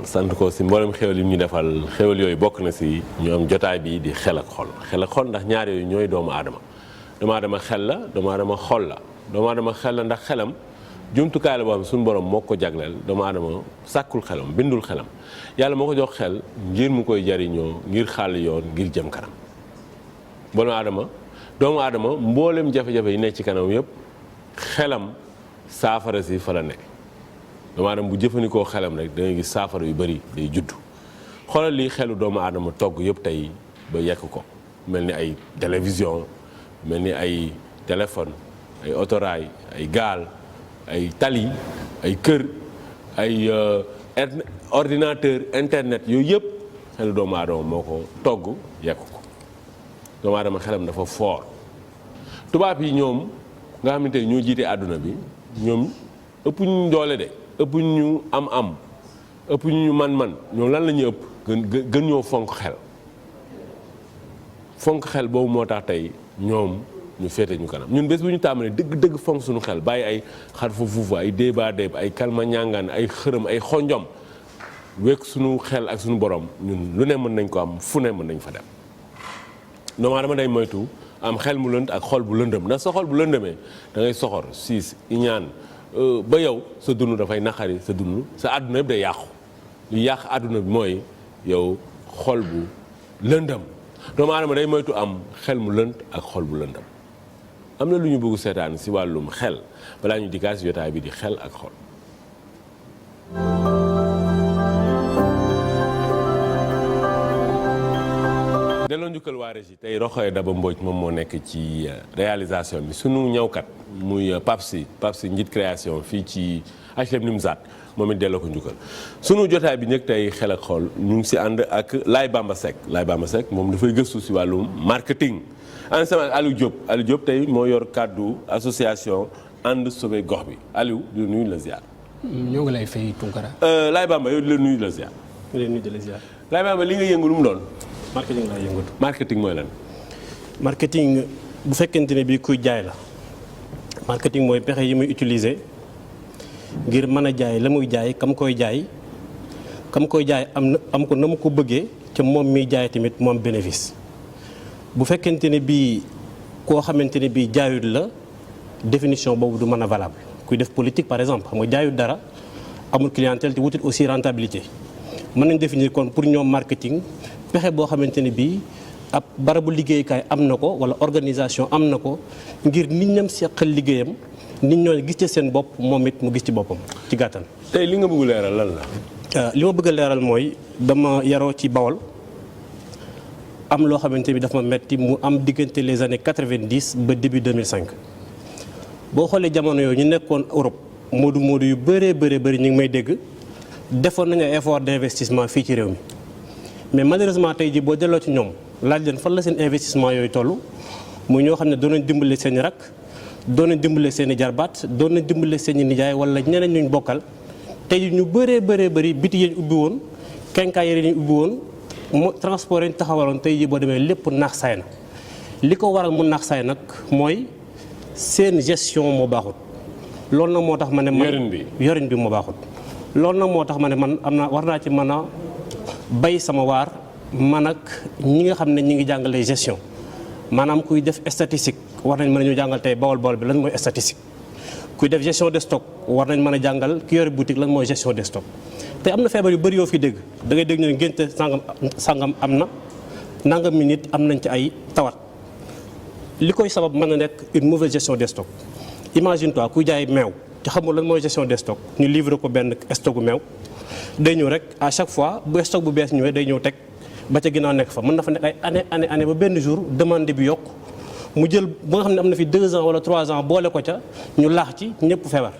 sant ko si mboolem xéwal yi ñu defal xéwal yooyu bokk na si ñu am jotaay bi di xel ak xol ndax ñaar yooyu ñooy doomu aadama xel la doomu aadama xol la doomu aadama xel la ndax xelam jumtukaay la boo xam suñu borom moo ko jagleel doomu aadama sàkkul xelam bindul xelam yàlla moo ko jox xel ngir mu koy jariñoo ngir xàll yoon ngir jëm kanam doomu aadama mboolem jafe-jafe yi nekk ci kanam yëpp xelam saafara si fa la nekk doomu aadama bu jëfandikoo xelam rek da ngay gis saafara yu bëri day juddu xoolal lii xelu doomu aadama togg yëpp tey ba yekk ko mel ni ay télévision mel ni ay téléphone ay autorail ay gaal ay tali ay kër ay ordinateur internet yooyu yëpp xelu doomu aadama moo ko togg yekk ko doomu aadama xelam dafa fort tubaab yi ñoom nga xamante ni ñoo jiite àdduna bi ñoom ëpp ñu doole de ëpp ñu am ëpp ñu man ñoom lan la ñuy ëpp gën ñoo fonk xel boobu moo tax tey ñoom ñu féete ñu kanam ñun bés bu ñu tàmbalee dëgg fonk suñu xel bàyyi ay xar fa fuufa ay débat ay kalma ñàngaan ay xërëm ay xonjom wekk suñu xel ak suñu borom ñun lu ne mën nañ ko am fu ne mën nañ fa dem doomu aadama day moytu am xel mu lënd ak xol bu lëndëm ndax sa xol bu lëndëmee da ngay soxor siis iñaan ba yow sa dund dafay naqari sa dund sa àdduna yëpp day yàqu lu yàq àdduna bi mooy yow xol bu lëndëm doomu aadama day moytu am xel mu lënd ak xol bu lëndëm am na lu ñu bëgg seetaan si wàllum xel balaa ñu dikkaat si jotaay bi di xel ak xol. delloo njukkal waa Régie tey Roxoye Daba Mbodj moom moo nekk ci réalisation bi sunu ñëwkat muy Pape Sy njiit création fii ci HLM Nimzaat moom it delloo ko njukkal sunu jotaay bi ñëkk tey xel ak xol ñu ngi si ànd ak Laye Bamba Seck moom dafay gëstu si wàllum marketing en sama Aliou Diop tey moo yor kàddu association ànd sauver gox bi Aliou di nuyu la ziar. ñoo ngi lay fay Tunkara. Laye Bamba yow di la nuyu la ziar. Laye Bamba li nga yëngu lu mu doon. marketing laa yëngatu. marketing mooy lan. marketing bu fekkente ne bii kuy jaay la marketing mooy pexe yi muy utiliser ngir mën a jaay la muy jaay kam koy jaay am ko na mu ko bëggee ca moom miy jaay tamit mu am bénéfice bu fekkente ne bii koo xamante ne bii jaayut la définition boobu du mën a valable kuy def politique par exemple xam nga jaayut dara amul clientèle te wutit aussi rentabilité mën nañ définir kon pour ñoom marketing pexe boo xamante ne bii ab barabu liggéeykaay am na ko wala organisation am na ko ngir nit ñam seqal liggéeyam nit ñoo gis ci seen bopp moom it mu gis ci boppam ci gàttal. tey li nga bëgg leeral lan la. li ma bëgg a leeral mooy dama yaroo ci Bawol am loo xamante ni dafa ma metti mu am diggante les années 90 ba début 2005 boo xoolee jamono yooyu ñu nekkoon Europe moodu yu bëree bëri ñu ngi may dégg defoon nañu ay effort d'investissement fii ci réew mi. mais malheureusement tey jii boo delloo ci ñoom laaj leen fan la seen investissement yooyu toll muy ñoo xam ne doon nañ dimbale seen i rak doon nañ dimbale seen i jarbaat doon nañ dimbale seen i nijaay wala ñeneen ñu bokkal tey jii ñu bëree biti yi ñu ubbi woon kenkaay yi ñu ubbi woon transport yi ñu taxawaloon tey jii boo demee lépp naax saay na li ko waral mu naax saay nag mooy seen gestion moo baaxut loolu nag moo tax ma ne man yorin bi moo baaxut loolu nag moo tax ma ne man war naa ci mën a bay sama waar man ak ñi nga xam ne ñi ngi jàngale gestion maanaam kuy def statistique war nañ mën a ñu jàngal tey Bawol bi lan mooy statistique kuy def gestion de stock war nañ mën a jàngal ki yore boutique lan mooy gestion de stock te am na feebar yu bëri yoo fi dégg da ngay dégg ñu ne ngénte sangam am na nangam mi nit am nañ ci ay tawat li koy sabab mën na nekk une mauvaise gestion des stocks imagine toi kuy jaay meew te xamul lan mooy gestion des stocks ñu livrer ko benn stocku meew day ñëw rek à chaque fois bu stock bu bees ñëwee day ñëw teg ba ca ginnaaw nekk fa mën na fa nekk ay année ba benn jour demande bi yokk mu jël ba nga xam ne am na fi 2 ans wala 3 ans boole ko ca ñu laax ci ñëpp feebar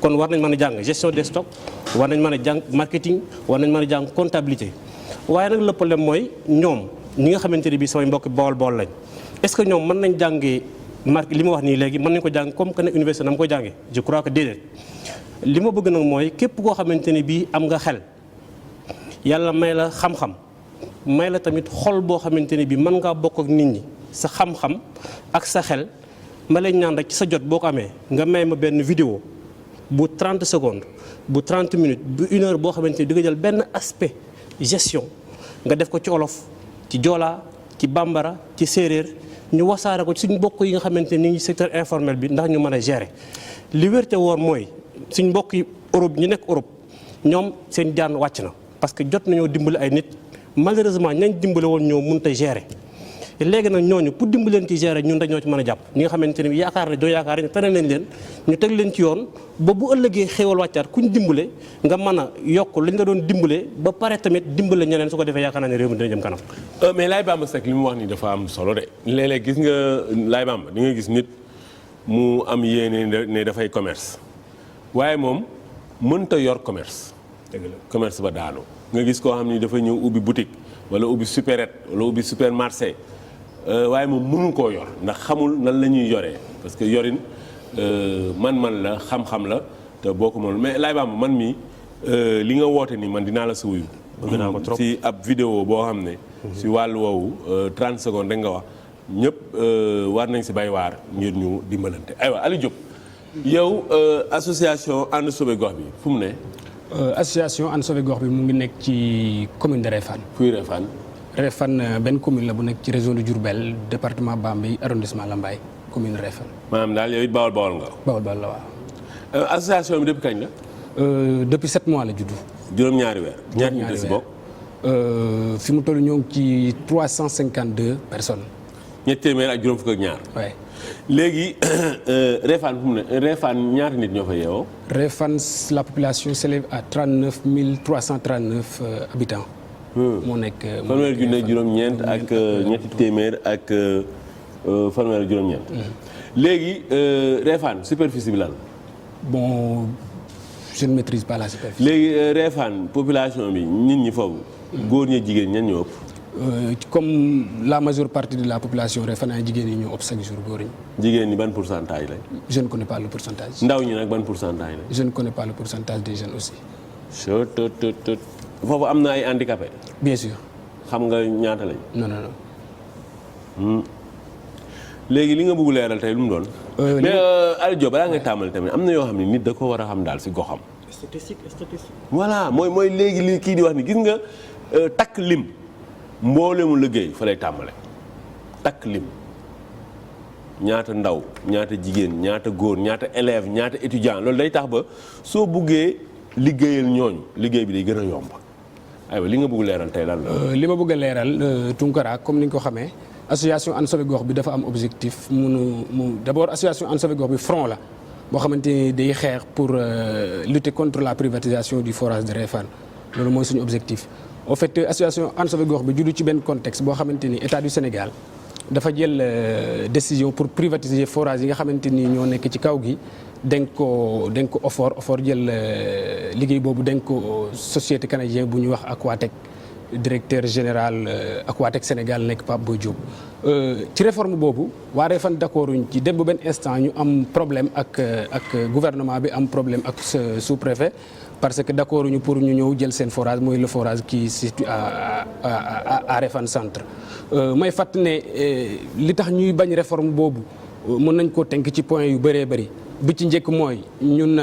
kon war nañ mën a jàng gestion des stocks war nañ mën a jàng marketing war nañ mën a jàng comptabilité waaye nag le problème mooy ñoom ñi nga xamante ne bii samay mbokk Bawol lañ est-ce que ñoom mën nañ jàngee li ma wax nii léegi mën nañ ko jàng comme que ne université na ma ko jàngee je crois que déedéet li ma bëgg nag mooy képp koo xamante ne bii am nga xel yàlla may la xam-xam may la tamit xol boo xamante ne bii mën ngaa bokk ak nit ñi sa xam-xam ak sa xel ma lay ñaan rek ci sa jot boo ko amee nga may ma benn vidéo bu 30 secondes bu 30 minutes bu 1 heure boo xamante ni di nga jël benn aspect gestion nga def ko ci olof ci joolaa ci bambara ci séeréer ñu wasaare ko suñ mbokk yi nga xamante ni ngi secteur informel bi ndax ñu mën a gérer li wér te woon mooy suñ mbokk yi Europe ñu nekk Europe ñoom seen jaan wàcc na parce que jot nañoo dimbali ay nit malheureusement ñañ dimbale woon ñoo mënut a gérer léegi nag ñooñu pour dimbali leen ci gérer ñun dañoo ci mën a jàpp ñi nga xamante ni yaakaar ne doo yaakaar ne tere nañ leen ñu teg leen ci yoon ba bu ëllëgee xéewal wàccaat kuñ dimbale nga mën a yokk li nga doon dimbale ba pare tamit dimbale ñeneen su ko defee yaakaar naa ne réew mi dina jëm kanam. mais Laye Bamba Seck li mu wax nii dafa am solo de léeg-léeg gis nga Laye Bamba di nga gis nit mu am yéene ne dafay commerce waaye moom mënta yor commerce. dëgg la commerce ba daanu nga gis koo xam ni dafa ñëw ubbi boutique wala ubbi supérette wala ubbi supermarché waaye moom mënu koo yor ndax xamul nan la ñuy yoree parce que yorin man la xam-xam la te boo ko mënul mais Laye Bamba man mi li nga woote ni man dinaa la sa wuyu. bëgg naa ko trop si ab vidéo boo xam ne. si wàllu woowu 30 secondes rek nga wax ñëpp war nañ si bay waar ngir ñu dimbalante aywa Aliou Diop yow association ànd sauver gox bi fu mu ne. association ànd sauver gox bi mu ngi nekk ci commune de Réfane. fuy Réfane. Réfane benn commune la bu nekk ci région de Diourbel département Bambey arrondissement Lambaye commune Réfane. maanaam daal yow it Bawol nga. Bawol la waaw. association bi depuis kañ la. depuis 7 mois la juddu. juróom-ñaari weer. ñaata nit la si bokk. fi mu toll ñoo ngi ci 352 personnes. ñetti téeméer ak juróom fukk ak ñaar. waaye. léegi Réfane fu mu ne Réfane ñaata nit ñoo fa yeewoo. Réfane la population s'élève à 39 339 habitants. moo nekk fanweer junne juróom-ñeent ak ñetti téeméer ak fanweer juróom-ñeent. léegi Réfane superficie bi lan. bon je ne maîtrise pas la superficie. léegi Réfane population bi nit ñi foofu. góor ñi jigéen ñan ñoo ëpp. comme la majeure partie de la population Réfane ay jigéen ñi ñoo ëpp chaque jour góor ñi. jigéen ñi ban pourcentage la. je ne connais pas le pourcentage. ndaw ñi nag ban pourcentage la. je ne connais pas le pourcentage des jeunes aussi. foofu am na ay handicapé. bien sûr. xam nga ñaata lañ. non. léegi li nga bëgg leeral tey lu mu doon. mais Aliou Diop balaa nga tàmbali tamit am na yoo xam ne nit da ko war a xam daal si goxam. statistique. voilà mooy léegi li kii di wax ni gis nga takk lim mboolemu liggéey fa lay tàmbale takk lim ñaata ndaw ñaata jigéen ñaata góor ñaata élève ñaata étudiant loolu day tax ba soo buggee liggéeyal ñooñu liggéey bi day gën a yomb aywa li nga bëgg leeral tey lan la. li ma bëgg a leeral Tunkara comme ni nga ko xamee association ànd sauver gox bi dafa am objectif d'abord association ànd sauver gox bi front la boo xamante ni day xeex pour lutter contre la privatisation du forage de Réfane loolu mooy suñu objectif. en fait association ànd sauver gox bi juddu ci benn contexte boo xamante ni état du Sénégal dafa jël décision pour privatiser forage yi nga xamante ni ñoo nekk ci kaw gi dénk ko OFOR jël liggéey boobu dénk ko société canadienne bu ñuy wax Aquatec directeur général Aquatec Sénégal nekk Pape Boy Diop. ci réforme boobu waa Réfane d'accorduñ ci dem ba benn instant ñu am problème ak gouvernement bi am problème ak sous-préfet parce que d'accorduñu pour ñu ñëw jël seen forage mooy le forage qui se situe à Réfane centre. may fàttali ne li tax ñuy bañ réforme boobu mën nañ koo tënk ci point yu bëree bëri bi ci njëkk mooy ñun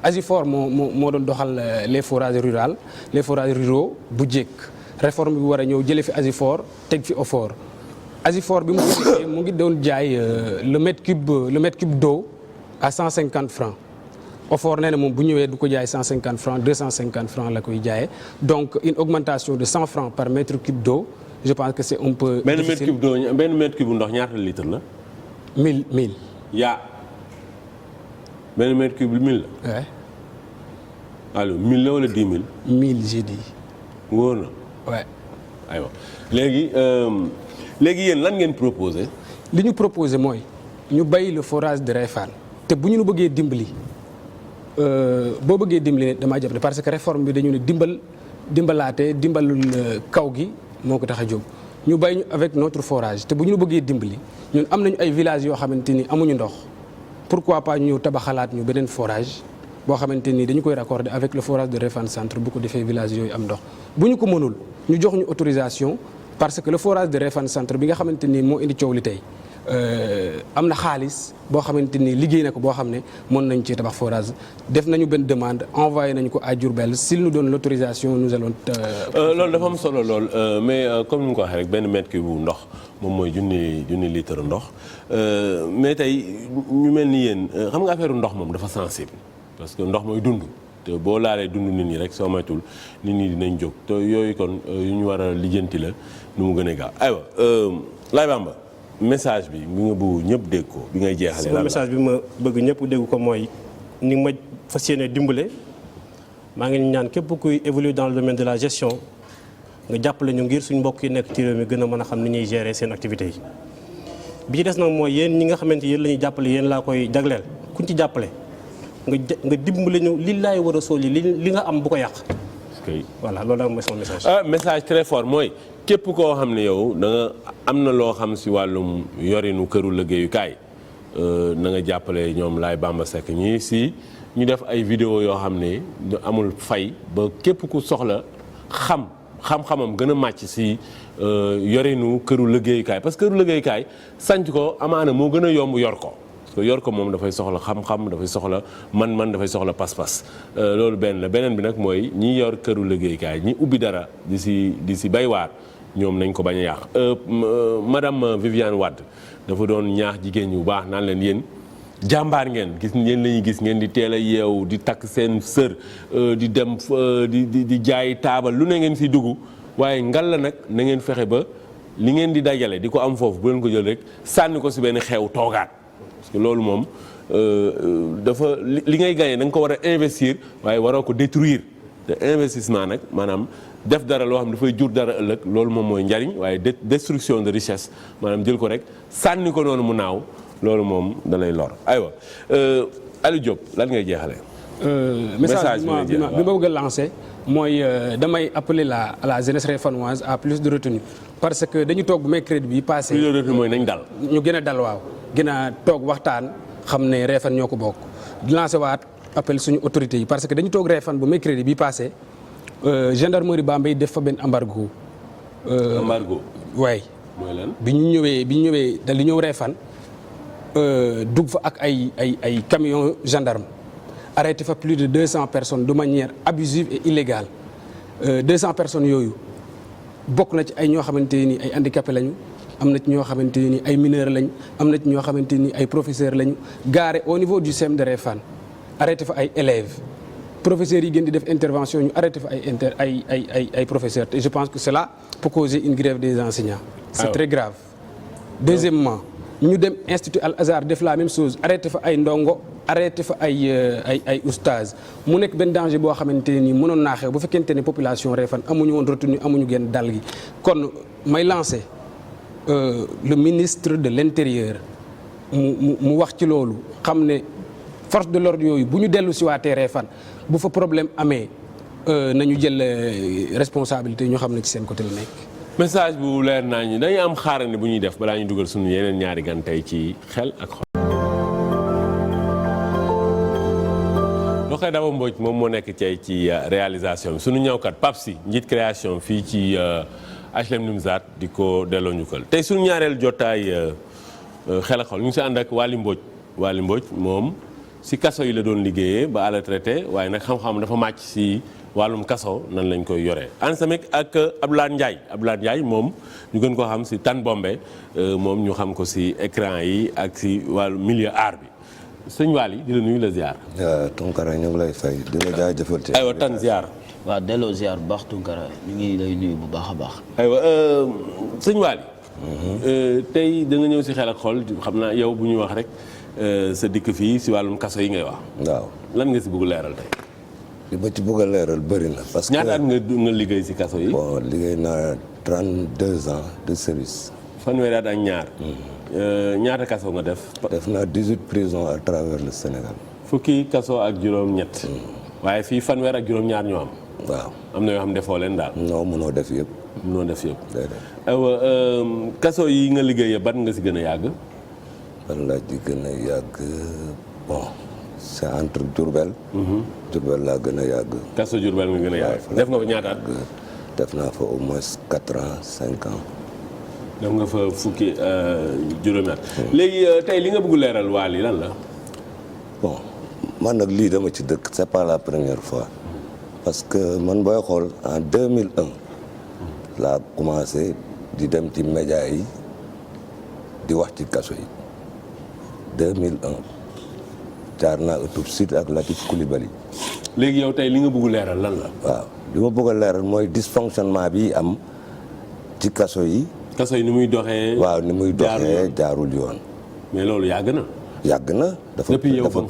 Asifor moo doon doxal les forages ruraux bu njëkk réforme bi war a ñëw jëlee fi Asifor teg fi OFOR. Asifor bi mu ngi doon jaay le mètre cube d'eau à 150 francs OFOR nee na moom bu ñëwee du ko jaay 150 francs 250 francs la koy jaayee donc une augmentation de 100 francs par mètre cube d'eau je pense que c'est un peu. benn mètre cube d'eau benn mètre cube ndox ñaata litre la. 1000. yaa benn mètre cube 1000 la. ouais. allo 1000 la wala 10 000. 1000 j'ai dit. wóor na. ouais. aywa léegi yéen lan ngeen proposé. li ñu proposé mooy ñu bàyyi le forage de Réfane te bu ñu bëggee dimbali boo bëggee dimbali ne damaa jàpp ne parce que réforme bi dañu ne dimbalul kaw gi moo ko tax a jóg ñu bàyyi ñu avec notre forage te bu ñu bëggee dimbali ñun am nañu ay villages yoo xamante ni amuñu ndox pourquoi pas ñu ñëw tabaxalaat ñu beneen forage boo xamante ni dañu koy raccorder avec le forage de Réfane centre bu ko defee village yooyu am ndox bu ñu ko mënul ñu jox ñu autorisation parce que le forage de Réfane centre bi nga xamante ni moo indi coow li tey am na xaalis boo xamante ni liggéey na ko boo xam ne mën nañ ci tabax forage def nañu benn demande envoyé nañu ko à Diourbel s'il nous donne l'autorisation nous allons. loolu dafa am solo lool mais comme ni nga ko waxee rek benn mètre cube bu ndox moom mooy junni litre ndox mais tey ñu mel ni yéen xam nga affaire ndox moom dafa sensible parce que ndox mooy dund. te boo laalee dund nit ñi rek soo moytul nit ñi dinañ jóg te yooyu kon yu ñu war a lijjanti la nu mu gën a gaaw aywa Laye Bamba message bi nga bëgg ñëpp dégg ko bi ngay jeexalee. sama message bi ma bëgg ñëpp dégg ko mooy ni ma fas yéene dimbale maa ngi ñaan képp kuy évoluer dans le domaine de la gestion nga jàppale ñu ngir suñ mbokk yi nekk ci réew mi gën a mën a xam ni ñuy gérer seen activités yi. bi ci des nag mooy yéen ñi nga xamante yéen la ñuy jàppale yéen laa koy jagleel kuñ ci jàppale. nga dimbali ñu li laay war a sool yi li nga am bu ko yàq. voilà loolu daal mooy sama message. message très fort mooy képp koo xam ne yow da nga am na loo xam si wàllum yorinu këru liggéeyukaay na nga jàppale ñoom Laye Bamba Seck ñii si ñu def ay vidéo yoo xam ne amul fay ba képp ku soxla xam-xamam gën a màcc si yorinu këru liggéeyukaay parce que këru liggéeyukaay sanc ko amaana moo gën a yomb yor ko. yor ko moom dafay soxla xam-xam dafay soxla man-man dafay soxla pas-pas loolu benn la beneen bi nag mooy ñi yor këru liggéeykaay ñi ubbi dara di si bay waar ñoom nañ ko bañ a yàq madame Viviane Wade dafa doon ñaax jigéen ñi bu baax naan leen yéen jàmbaar ngeen gis yéen la ñuy gis ngeen di teel a yeewu di takk seen sër di dem di jaay taabal lu ne ngeen si dugg waaye ngal la nag na ngeen fexe ba li ngeen di dajale di ko am foofu bu leen ko jël rek sànni ko si benn xew toogaat parce que loolu moom dafa li ngay gagné da nga ko war a investir waaye waroo ko détruire te investissement nag maanaam def dara loo xam dafay jur dara ëllëg loolu moom mooy njariñ waaye destruction de richesse maanaam jël ko rek sànni ko noonu mu naaw loolu moom da lay lor aywa Aliou Diop lan ngay jeexalee. message bi ma bëgg a lancé mooy damay appeler la jeunesse réfanoise à plus de retenue parce que dañu toog bu mercredi bi passé. plus de retenue mooy nañ dal. ñu gën a dal waaw gën a toog waxtaan xam ne Réfane ñoo ko bokk di lancé waat appel suñu autorités yi parce que dañu toog Réfane bu mercredi bi passé gendarmerie Bambey def fa benn embargo. embargo. waay mooy lan bi ñu ñëwee dal di ñëw Réfane dugg fa ak ay camion gendarme arrêté fa plus de 200 personnes de manière abusive et illégale 200 personnes yooyu bokk na ci ay ñoo xamante ni ay handicapés lañu am na ci ñoo xamante ni ay mineurs lañ am na ci ñoo xamante ni ay professeurs lañu garé au niveau du CEM de Réfane arrêté fa ay élèves professeurs yi gën di def intervention ñu arrêté fa ay professeurs te je pense que cela peut causer une grève des enseignants. C'est très grave. Deuxièmement ñu dem Institut Al Azhar def la même chose arrêté fa ay ndongo arrêté fa ay oustaz mu nekk benn danger boo xamante ni mënoon naa xew bu fekkente ne population Réfane amuñu woon retenu amuñu genn dal gi kon may lancer le ministre de l'intérieur mu wax ci loolu xam ne force de l'ordre yooyu bu ñu dellu si waatee Réfane bu fa problème amee nañu jël responsabilité ñu xam ne ci seen côté la nekk. message bu leer naa ñi dañuy am xaarandi bu ñuy def balaa ñu dugal suñu yeneen ñaari gan tey ci xel ak xol. Rokhaya Daba Mbodj moom moo nekk tey ci réalisation bi suñu ñëwkat Pape Sy njiit création fii ci HLM Nimzatt di ko delloo njukkal tey suñu ñaareel jotaay xel ak xol ñu ngi si ànd ak Waly Mbodj moom si kaso yi la doon liggéeyee ba à la traité waaye nag xam-xam dafa màcc si wàllum kaso nan lañ koy yoree ànd tamit ak Abdoulaye Ndiaye moom ñu gën koo xam si Tan Bombe moom ñu xam ko si écran yi ak si wàllu milieu art bi sëñ Waly di la nuyu la ziar. Tunkara ñu ngi lay fay di la jaajëfal. aywa Tan ziar. waaw delloo ziar bu baax Tunkara ñu ngi lay nuyu bu baax a baax. aywa sëñ Waly. tey da nga ñëw si xel ak xol xam naa yow bu ñuy wax rek sa dikk fii si wàllum kaso yi ngay wax. waaw lan nga si bëgg leeral tey. li ma ci bëgg a leeral bëri na. parce que ñaata at nga liggéey si kaso yi. bon liggéey naa 32 ans de service. fanweeri at ak ñaar. ñaata kaso nga def. def naa 18 prisons à travers le Sénégal. fukki kaso ak juróom-ñett. waaye fii fanweer ak juróom-ñaar ñoo am. waaw am na yoo xam defoo leen daal. non mënoo def yëpp. mënoo def yëpp. déedéet. aywa kaso yi nga liggéey ban nga si gën a yàgg. ban laa ci gën a yàgg bon c'est entre Diourbel. Diourbel laa gën a yàgg. kaso Diourbel nga gën a yàgg. def nga fa ñaata at. def naa fa au moins 4 ans 5 ans. dem nga fa fukki juróomi at. léegi tey li nga bëgg leeral Wally lan la. bon man nag lii dama ci dëkk c'est pas la première fois parce que man booy xool en 2001 laa commencé di dem ci média yi di wax ci kaso yi 2001 jaar naa ëttub Sud ak Latif Coulibaly. léegi yow tey li nga bëgg leeral lan la. waaw li ma bëgg a leeral mooy dysfonctionnement bi am ci kaso yi. kaso yi ni muy doxee. waaw ni muy doxee jaarul yoon. mais loolu yàgg na. yàgg na dafa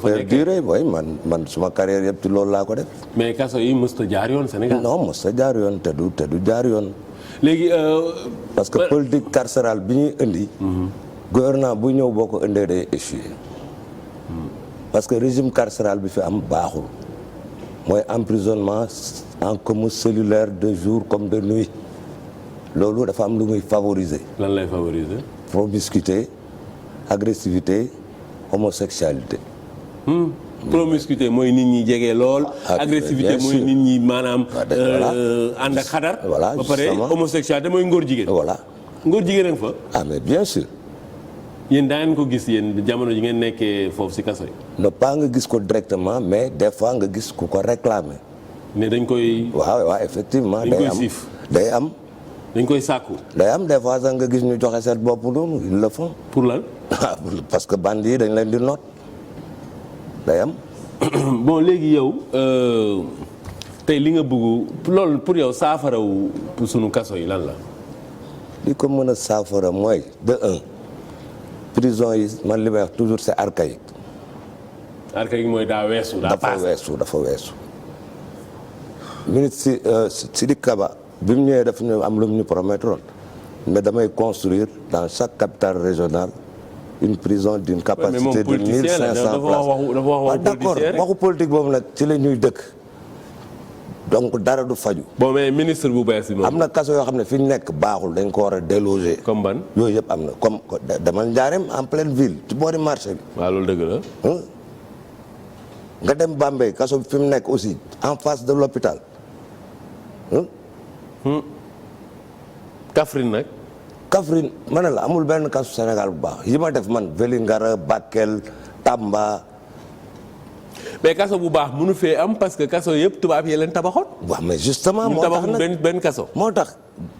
perduré booy man suma carrière yëpp ci loolu laa ko def. mais kaso yi mësta jaar yoon Sénégal. non mësta jaar yoon te du jaar yoon. léegi. parce que politique carcérale bi ñuy indi. gouvernement bu ñëw boo ko indee day échouer. parce que régime carcéral bi fi am baaxul. mooy emprisonnement en coma cellulaire de jour comme de nuit. loolu dafa am lu muy favoriser. lan lay favoriser. promiscuité agressivité homosexualité. promiscuité mooy nit ñi jege lool. agressivité mooy nit ñi maanaam. ànd ak xadar. voilà ba pare homosexualité mooy ngóor jigéen. voilà ngóor jigéen a fa. ah mais bien sûr. yéen daa ngeen ko gis yéen jamono ji ngeen nekkee foofu ci kaso yi. non pas nga gis ko directement mais des fois nga gis ku ko réclamer. ne dañ koy. waaw effectivement. dañ koy siif day am. dañ koy sàkku. day am des fois sax nga gis ñu joxe seen bopp noonu ils le font. pour lan. parce que band yi dañ leen di noot day am. bon léegi yow tey li nga bëgg loolu pour yow saafarawu pour sunu kaso yi lan la. li ko mën a saafara mooy de un prison yi man li may wax toujours c'est archaïque. archaïque mooy daa weesu. dafa weesu. ministre Sidiki Kaba bi mu ñëwee dafa ñu am lu mu ñu promettroon mais damay construire dans chaque capitale régionale une prison d'une capacité de 1500 places. D'accord waxu politique boobu nag ci la ñuy dëkk donc dara du faju. bon mais ministre bu bees bi moom. am na kaso yoo xam ne fi ñu nekk baaxul dañ ko war a déloger. comme ban. yooyu yëpp am na comme demal Njaareem en pleine ville ci boori marché bi. waaw loolu dëgg la. nga dem Bambey kaso bi fi mu nekk aussi en face de l'hôpital. Kaffrine nag. Kaffrine ma ne la amul benn kasu Sénégal bu baax yi ma def man Vélingara Bakel Tamba. mais kaso bu baax mënu fee am parce que kaso yëpp tubaab yi leen tabaxoon. waaw mais justement moo tax nag benn kaso. moo tax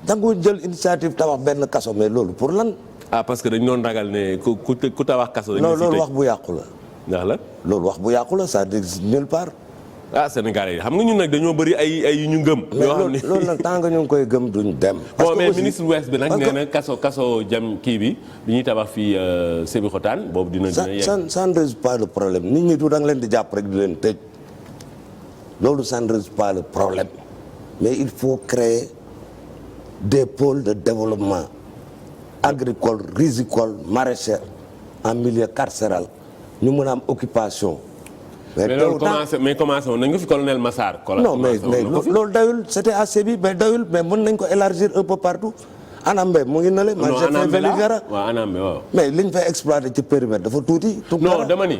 dangu jël initiative tabax benn kaso mais loolu pour lan. ah parce que dañu doon ragal ne ku tabax kaso. dañu non loolu wax bu yàqu la. ndax la. loolu wax bu yàqu la ça n'existe nulle part. ah Sénégalais yi xam nga ñun nag dañoo bëri ay yu ñu gëm. yoo xam ne loolu nag tant que ñu ngi koy gëm duñ dem. bon mais ministre ouest bi nag nee na kaso jam kii bi ñuy tabax fii Sébikotane boobu dina yegg. ça ne résout pas le problème nit ñi du da nga leen di jàpp rek di leen tëj loolu ça ne résout pas le problème mais il faut créer des pôles de développement agricole risicole maraîcher en milieu carcéral ñu mën a am occupation. mais commencé woon nañ ko fi colonel Massar. non mais loolu dayul c'était à Sébi mais dayul mais mën nañ ko élargir un peu partout. Anambé mu ngi nale. man j'ai fait Vélingara waaw Anambé waaw. mais liñ fay exploité ci périmètre dafa tuuti. non dama ni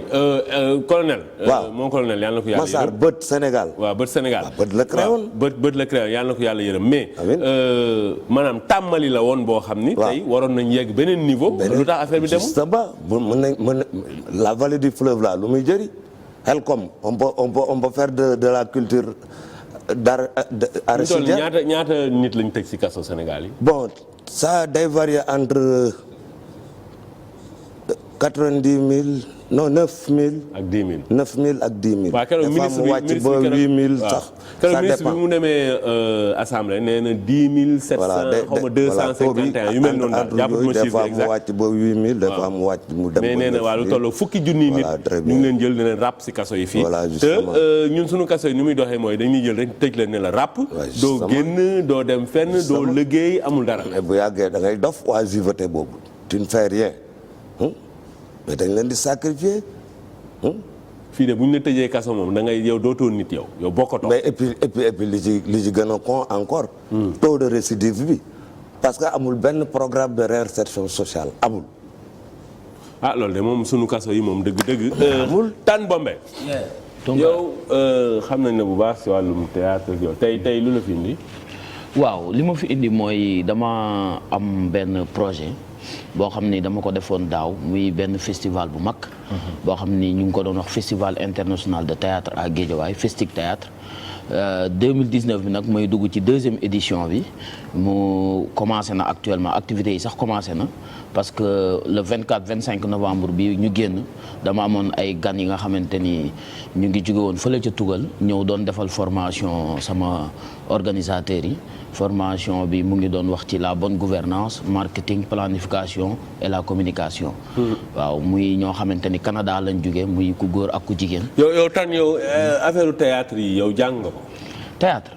colonel. waaw mon colonel yàlla na ko yàlla yërëm. Massar bët Sénégal. waaw bët Sénégal. bët la créé woon bët la créé woon yàlla na ko yàlla yërëm mais. maanaam tàmmali la woon boo xam ni. tey waroon nañ yegg beneen niveau. lu tax affaire bi demul justement mën nañ la vallée du fleuve là lu muy jëri. Helcom on peut faire de la culture arachidière. ñaata nit lañ tëj ci kaso Sénégal yi. bon ça day varier entre 90 000 non 9 000. ak 10 000. 9 000 ak 10 000. waaw keroog ministre bi wàcc ba 8 000 sax. keroog ministre bi mu demee assemblée nee na 10 700 xaw ma 251 yu mel noonu daal jàppatu ma chiffre exact. des fois mu wàcc ba 8 000 des fois mu wàcc mu dem. mais nee na waa lu tolloo fukki junni nit ñu ngi leen jël ne leen ràpp ci kaso yi fii. te ñun suñu kaso yi ni muy doxee mooy dañuy jël rek tëj leen ne la ràpp. doo génn doo dem fenn doo liggéey amul dara. mais bu yàggee da ngay dof oisiveté boobu tu ne fais rien mais dañ leen di sacrifier. fii de bu ñu la tëjee kaso moom da ngay yow dootoo nit yow bokkatoo. mais et puis li ci gën a con encore. taux de récidive bi parce que amul benn programme de réinsertion sociale amul. ah loolu de moom sunu kaso yi moom dëgg-dëgg. amul Tane Bombe. yow xam nañ ne bu baax si wàllum théâtre yow tey lu la fi indi. waaw li ma fi indi mooy dama am benn projet boo xam ni dama ko defoon daaw muy benn festival bu mag. boo xam ni ñu ngi ko doon wax festival international de théâtre à Guédiawaye Festic Théâtre 2019 bi nag mooy dugg ci 2e édition bi mu commencé na actuellement activités yi sax commencé na parce que le 24-25 novembre bi ñu génn dama amoon ay gan yi nga xamante ni ñu ngi jóge woon fële ca Tugal ñëw doon defal formation sama organisateurs yi formation bi mu ngi doon wax ci la bonne gouvernance marketing planification et la communication. waaw muy ñoo xamante ni Canada lañ jóge muy ku góor ak ku jigéen. yow tan affaire théâtre yi yow jàng nga ko. théâtre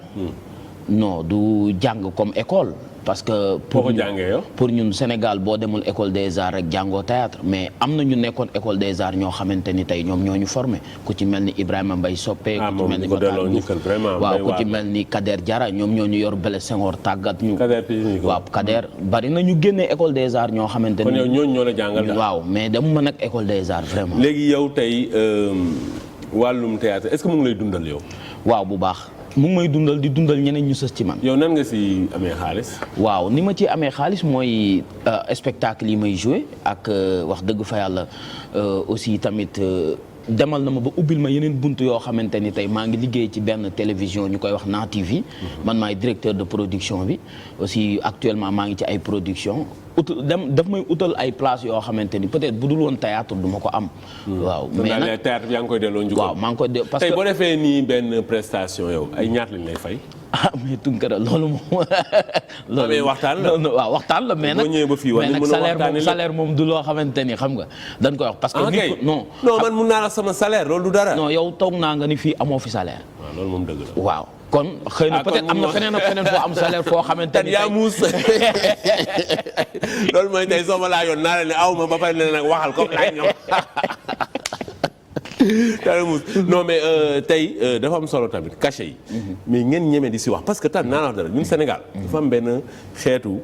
non du jàng comme école parce que boo ko jàngee yow pour ñun Sénégal boo demul école des arts rek jàngoo théâtre mais am na ñu nekkoon école des arts ñoo xamante ni tey ñoom ñoo ñu formé ku ci mel ni Ibrahima Mbaye Soppe ku ci mel ni Matar Diouf waaw ku ci mel ni Kader Diarra ñoom ñoo ñu yor Blaise Senghor tàggat ñu waaw Kader bari na ñu génnee école des arts ñoo xamante ni kon yow ñooñu ñoo la jàngal waaw mais dama nag école des arts vraiment léegi yow tey wàllum théâtre est-ce que mu ngi lay dundal yow waaw bu baax mu ngi may dundal di dundal ñeneen ñu sës ci man. yow nan nga si amee xaalis. waaw ni ma ci amee xaalis mooy spectacle yi may joué ak wax dëgg fa yàlla aussi tamit demal na ma ba ubbil ma yeneen bunt yoo xamante ni tey maa ngi liggéey ci benn télévision ñu koy wax Na TV. man maay directeur de production bi aussi actuellement maa ngi ci ay production daf may utal ay place yoo xamante ni peut-être bu dul woon théâtre du ma ko am. waaw mais nag théâtre bi yaa ngi koy delloo njukkal. waaw maa ngi koy parce que tey boo defee nii benn prestation yow ay ñaata lañ lay fay. mais Tunkara loolu moom. loolu waxtaan la waaw waxtaan la mais nag. boo ñëwee ba fii war nañu mën a waxtaanee salaire moom du loo xamante ni xam nga dañ koy wax. parce que non man mun naa la sama salaire loolu du dara. non yow toog naa nga ni fii amoo fi salaire. waaw loolu moom dëgg la. waaw kon xëy na peut-être am na feneen ak feneen foo am salaire foo xamante ni. yaa muus loolu mooy tey soo ma laajoon naa la ne aw ma ba pare ne nag waxal comme laaj ñoom. non mais tey dafa am solo tamit cachet yi. mais ngeen ñeme di si wax parce que tan naa la wax dara ñun Sénégal. dafa am benn xeetu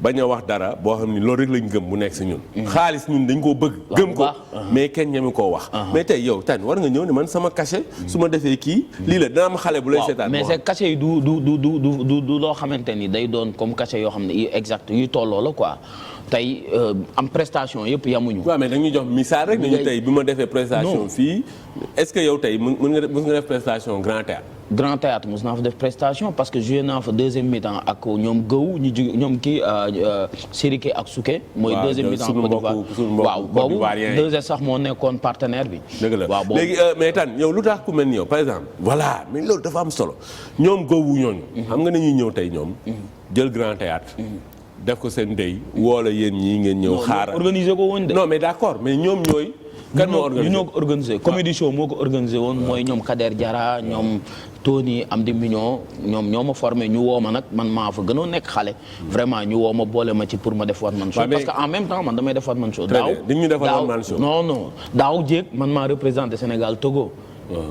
bañ a wax dara boo xam ni loolu rek lañ gëm bu nekk si ñun. xaalis ñun dañ koo bëgg. gëm ko mais kenn ñeme koo wax. mais tey yow tan war nga ñëw ne man sama cachet. su ma defee kii lii la dina am xale bu lay seetaan. mais c'est cachet yi du loo xamante ni day doon comme cachet yoo xam ne exact yu tolloo la quoi. tey am prestation yëpp yamuñu. waaw mais dañuy jox misaal rek. nañu tey bi ma defee prestation fii est-ce que yow tey mën nga def prestation grand théâtre. grand théâtre mos naa fa def prestation parce que joué naa fa deuxième mi-temps ak ñoom Gëw ñu jóge ñoom kii Sirike ak Souké. mooy deuxième mi-temps Côte d'Ivoire waaw boobu 2S sax moo nekkoon partenaire bi. dëgg la waaw boobu léegi mais tan yow lu tax ku mel ni yow par exemple. voilà mais loolu dafa am solo ñoom Gëw ñooñu. xam nga nañuy ñëw tey ñoom. jël grand théâtre def ko seen ndey woola yéen ñii ngeen ñëw xaaral organiser ko woon de. non mais d'accord mais ñoom ñooy. kan moo organisé ñoo ko organisé comédie show moo ko organisé woon mooy ñoom Kader Diarra ñoom Tony Amdi Mignon ñoom ñoo ma formé ñu woo ma nag man maa fa gënoon nekk xale. vraiment ñu woo ma boole ma ci pour ma def one man show. parce que en même temps man damay def one man show. daaw jéeg man maa représenté Sénégal Togo.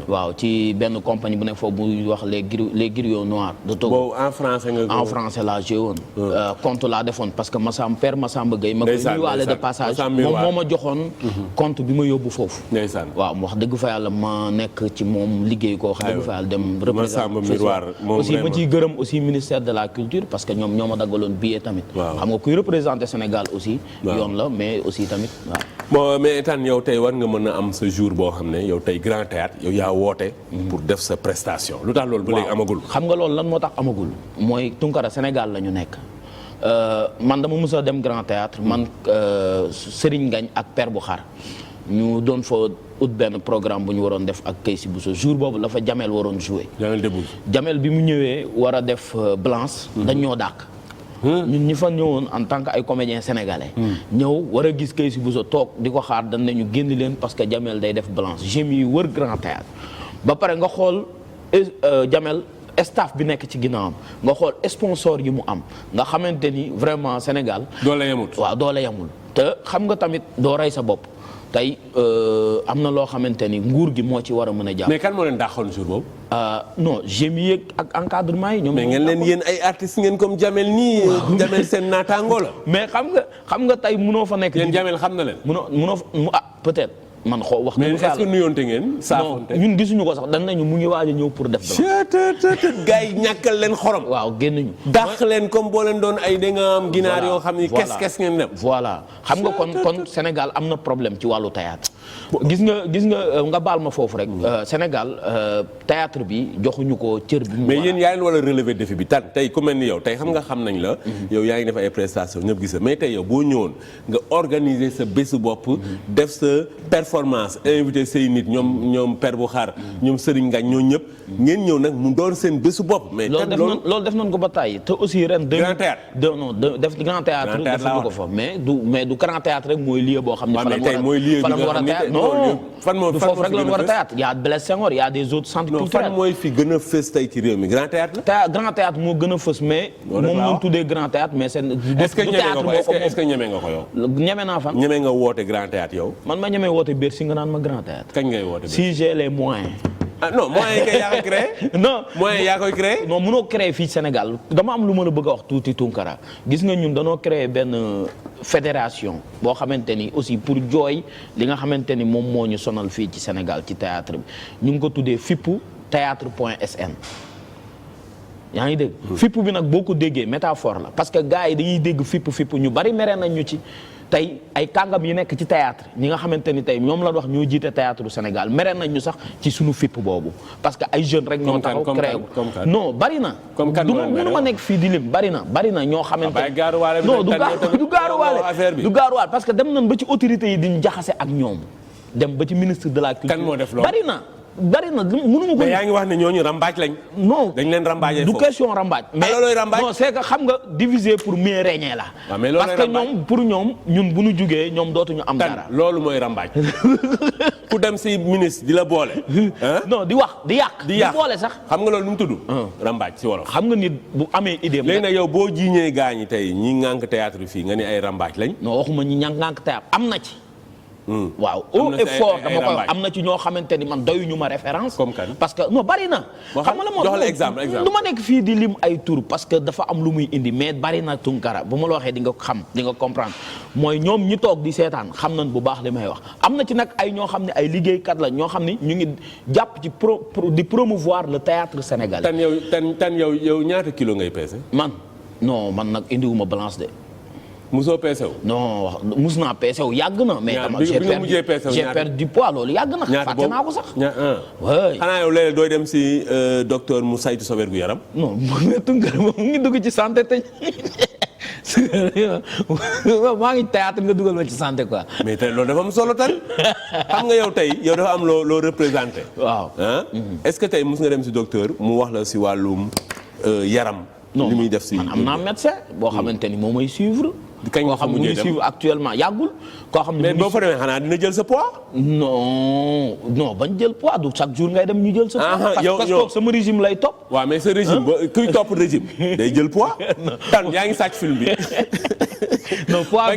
waaw ci benn compagnie bu nekk foofu bu wax les griots noirs de Togo. boobu en français nga ko en français laa joué woon. compte laa defoon parce que père Massamba Gueye ma koy nuyuwaale de passage moom moo ma joxoon. compte bi ma yóbbu foofu. ndeysaan waaw wax dëgg fa yàlla ma nekk ci moom liggéey koo xam dëgg fa yàlla dem. représenté aussi ma ciy gërëm aussi ministère de la culture parce que ñoom ñoo ma daggaloon billet tamit. xam nga kuy représenté Sénégal aussi. yoon la mais aussi tamit waaw. bon mais tan yow tey war nga mën a am sa jour boo xam ne yow tey grand théâtre yow yaa woote. pour def sa prestation lu tax loolu ba léegi amagul. xam nga loolu lan moo tax amagul mooy Tunkara Sénégal la ñu nekk man dama mës a dem grand théâtre man Serigne Ngagne ak Père bu xar ñu doon fa ut benn programme bu ñu waroon def ak Kaysi Bousso jour boobu la fa Jamel waroon jouer. Jamel bi mu ñëwee war a def Blanche. dañ ñoo dàq. ñun ñi fa ñëwoon en tant que ay comédiens sénégalais. ñëw war a gis Kaysi Bousso toog di ko xaar dañ ne ñu génn leen parce que Jamel day def Blanche jeunes yi wër grand théâtre ba pare nga xool Jamel staff bi nekk ci ginnaawam nga xool sponsor yi mu am nga xamante ni vraiment Sénégal. doole yamul waaw doole yamul te xam nga tamit doo rey sa bopp tey am na loo xamante ni nguur gi moo ci war a mën a jàpp. mais kan moo leen dàqoon jour boobu. non GMI ak encadrement yi ñoom. mais ngeen leen yéen ay artistes ngeen comme Jamel nii. Jamel seen naataangoo la. mais xam nga tey munoo fa nekk. yéen Jamel xam na leen. munoo fa peut-être man xoo wax mais dëgg est-ce que yàlla nuyoonte ngeen. non saafonte ñun gisuñu ko sax dañ nañu mu ngi waaj a ñëw pour def dara. gars yi ñàkkal leen xorom. waaw génnuñu. dàq leen comme boo leen doon ay da nga am ginaar yoo xam ni kes ngeen dem. voilà xam nga kon Sénégal am na problème ci wàllu théâtre gis nga baal ma foofu rek. Sénégal théâtre bi joxuñu ko cër bi. mais yéen yaa leen war a relever défi bi tan tey ku mel ni yow tey xam nañ la. yow yaa ngi def ay prestations ñëpp gis la mais tey yow boo ñëwoon nga organiser sa bésu bopp. def sa performance invité say nit ñoom Père bu Xaar ñoom Serigne Ngagne ñoo ñëpp. ngeen ñëw nag mu doon seen bésu bopp. mais loolu def nañ ko ba tàyyi te aussi ren. grand théâtre def grand théâtre defuñu ko fa mais du grand théâtre rek mooy lieu boo xam ne. fa la war a théâtre non du foofu rek la war a théâtre y a Blaise Senghor y a des autres centres culturels. fan mooy fi gën a fës tey ci réew mi grand théâtre la. grand théâtre moo gën a fës mais. moom lañ tuddee grand théâtre mais seen. est-ce que ñeme nga ko yow. ñeme naa fan. ñeme nga woote grand théâtre yow. man ma ñeme woote Bercy nga naan ma grand théâtre. kañ ngay woote si j'ai les moyens. ah non moyens yi kay yaa koy créé. non moyens yaa koy créé. non mënoo créé fii Sénégal dama am lu ma la bëgg a wax tuuti Tunkara gis nga ñun danoo créé benn fédération boo xamante ni aussi pour jooy li nga xamante ni moom moo ñu sonal fii ci Sénégal ci théâtre bi ñu ngi ko tuddee fippu théâtre.sn. yaa ngi dégg. fipp bi nag boo ko déggee métaphore la parce que gars yi dañuy dégg fipp ñu bari mere nañ ñu ci. tey ay kàngam yi nekk ci théâtre ñi nga xamante ni tey ñoom la wax ñoo jiite théâtre du Sénégal mere nañ ñu sax ci suñu fipp boobu parce que ay jeunes rek ñoo taxaw créé non bari na du mënu ma nekk fii di lim bari na ñoo xamante non du gaaruwaale parce que dem nañ ba ci autorités yi diñ jaxase ak ñoom dem ba ci ministre de la culture bari na mënu ma ko. mais yaa ngi wax ne ñooñu rambaaj lañ. non dañ leen rambaajee du question rambaaj. mais loolooy rambaaj non c'est que xam nga diviser pour mieux régner la. parce que ñoom pour ñoom ñun bu ñu jugee ñoom dootuñu am dara. loolu mooy rambaaj. ku dem si ministre di la boole. non di wax di yàq. di boole sax. xam nga loolu nu mu tudd. rambaaj si wolof. xam nga nit bu amee idée. léegi nag yow boo jiiñee gaañi tey ñi ŋànk théâtre fii nga ni ay rambaaj lañ. non waxuma ñi ŋànk théâtre am na ci. waaw haut et fort dama koy am na ci ñoo xamante ni man doyuñu ma référence. comme kan parce que non bari na. xam nga la moom jox la exemple du ma nekk fii di lim ay tur parce que dafa am lu muy indi mais bari na Tunkara bu ma la waxee di nga xam di nga comprendre mooy ñoom ñi toog di seetaan xam nañ bu baax li may wax. am na ci nag ay ñoo xam ne ay liggéeykat la ñoo xam ni ñu ngi jàpp ci di promouvoir le théâtre sénégalais. tan yow ñaata kilo ngay peese. man nag indiwuma balance de. musoo peese wu. non mus naa peese wu yàgg na. mais dama j'ai perdu du poids loolu yàgg na. fàtte naa ko sax. oui. xanaa yow léeg-léeg dooy dem si docteur mu saytu sa wérgu yaram. non mais Tunkara moom mu ngi dugg ci santé te maa ngi théâtre nga dugal ma ci santé quoi. mais tey loolu dafa am solo tan xam nga yow dafa am loo représenté. waaw est-ce que tey mus nga dem si docteur mu wax la si wàllum yaram. li muy def si man am naa médecin boo xamante ni moo may suivre. kañ nga xam mu ngi suivre actuellement yàggul. koo xam ne mais boo fa demee xanaa dina jël sa poids. non bañ jël poids du chaque jour ngay dem ñu jël sa poids. parce que sama régime lay topp. waaw mais sa régime kuy topp régime day jël poids. tan yaa ngi sàcc film bi. non poids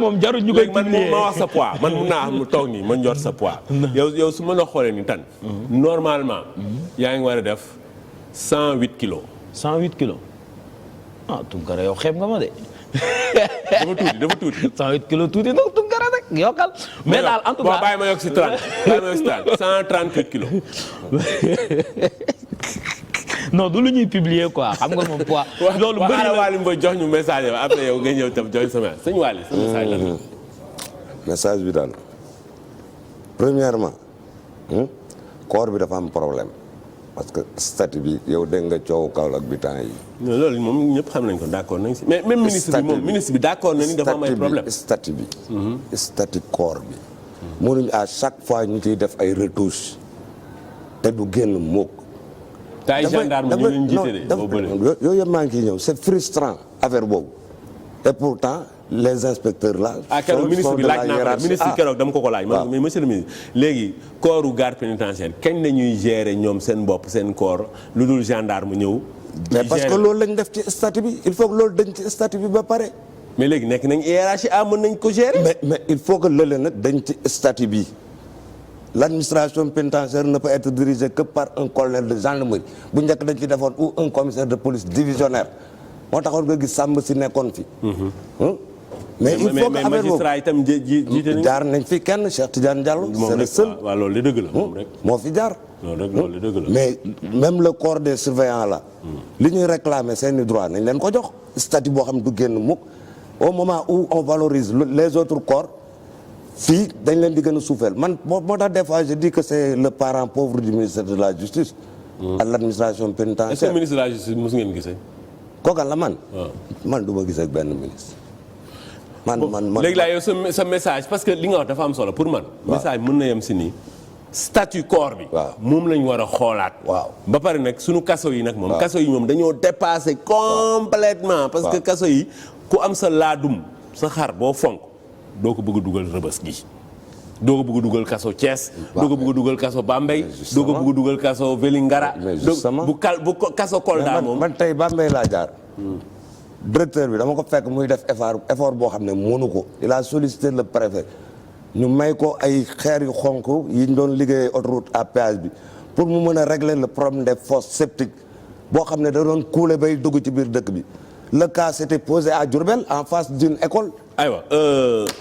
moom jarul ñu koy man ma wax sa poids man mun naa xam toog nii ma njort sa poids. yow su ma la xoolee ni tan normalement yaa ngi war a def 108 kilos. 108 kilos ah Tunkara yow xeeb nga ma de. dafa tuuti 108 kilos tuuti donc Tunkara rek yokkal. mais daal en tout cas bàyyi ma yokk si 30 138 kilos. non du lu ñuy publier quoi xam nga moom poids. loolu bëri na Waly Mbodj jox ñu message après yow nga ñëw tam jox sama sëñ Waly sa message la. message bi daal premièrement corps bi dafa am problème. parce que statut bi yow dégg nga coow Kaolack bi temps yi. loolu moom ñëpp xam nañ ko d'accord nañ si mais même ministre bi d'accord na ni dafa am ay problème statut bi statut corps bi. mënuñ à chaque fois ñu ciy def ay retouches te du génn mukk. te ay gendarme ñu leen jiite de boo bëri. yooyu yëpp maa ngi ciy ñëw c'est frustrant affaire boobu et pourtant les inspecteurs là. keroog ministre bi laaj naa ko ministre keroog dama ko laaj. waaw mais monsieur le ministre léegi corps garde pénitentiaire kañ la ñuy gérer ñoom seen bopp seen corps lu dul gendarme ñëw. mais parce que loolu lañ def ci statut bi il faut que loolu dañ ci statut bi ba pare. mais léegi nekk nañ hiérarchie mën nañ ko gérer. mais il faut que lële nag dañ ci statut bi l'administration pénitentiaire ne peut être dirigée que par un colonel de gendarmerie bu njëkk dañ ci defoon ou un commissaire de police divisionnaire moo taxoon nga gis sàmm si nekkoon fi. mais il faut que affaire magistrat itam jiite nañu. jaar nañ fi kenn Cheikh Tidiane Diallo. c'est le seul waaw loolu li dëgg la moom rek. moo fi jaar. loolu li dëgg la. mais même le corps des surveillants là. li ñuy réclamer seeni droit nañ leen ko jox. statut boo xam du génn mukk au moment où on valorise les autres corps fii dañ leen di gën a suufeel man moo tax des fois je dis que c'est le parent pauvre du ministère de la justice. à l'administration pénitentiaire. est-ce que ministre de la justice mos ngeen gisee. kooka la man. man du ma gis ak benn ministre. man léegi laa yow sa message parce que li nga wax dafa am solo pour man. message mën na yem si nii. statut corps bi. waaw moom lañ war a xoolaat. waaw ba pare nag sunu kaso yi nag moom. kaso yi moom dañoo dépassé complètement parce que kaso yi ku am sa laadum sa xar boo fonk doo ko bëgg a dugal rëbës gi. doo ko bëgg a dugal kaso Thiès. doo ko bëgg a dugal kaso Bambey. doo ko bëgg a dugal kaso Vélingara. bu kaso Kolda moom. man tey Bambey laa jaar. directeur bi dama ko fekk muy def effort boo xam ne mënu ko il a sollicité le préfet ñu may ko ay xeer yu xonk yi ñu doon liggéeyee autoroute à péage bi pour mu mën a régler le problème des fosses septiques boo xam ne da doon couler bay dugg ci biir dëkk bi le cas s'était posé à Diourbel en face d'une école. aywa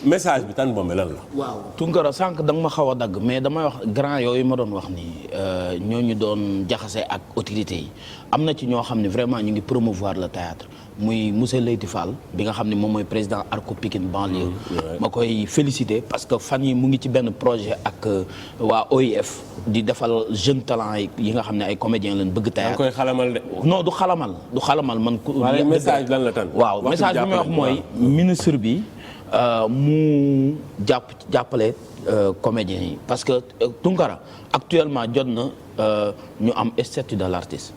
message bi Tane Bombe lan la. waaw Tounkara sànq da nga ma xaw a dagg mais damay wax grand yooyu ma doon wax nii ñooñu doon jaxase ak autorités yi am na ci ñoo xam ne vraiment ñu ngi promouvoir le théâtre muy monsieur Leyti Fall bi nga xam ne moom mooy président Arco Pikine banlieue ma koy féliciter parce que fan yi mu ngi ci benn projet ak waa OIF di defal jeune talent yi nga xam ne ay comédiens lañ bëgg théâtre. koy xalamal de. non du xalamal man. waaye message lan la tan waaw message bi may wax mooy ministre bi mu jàppale comédiens yi parce que Tounkara actuellement jot na ñu am statut de l'artiste.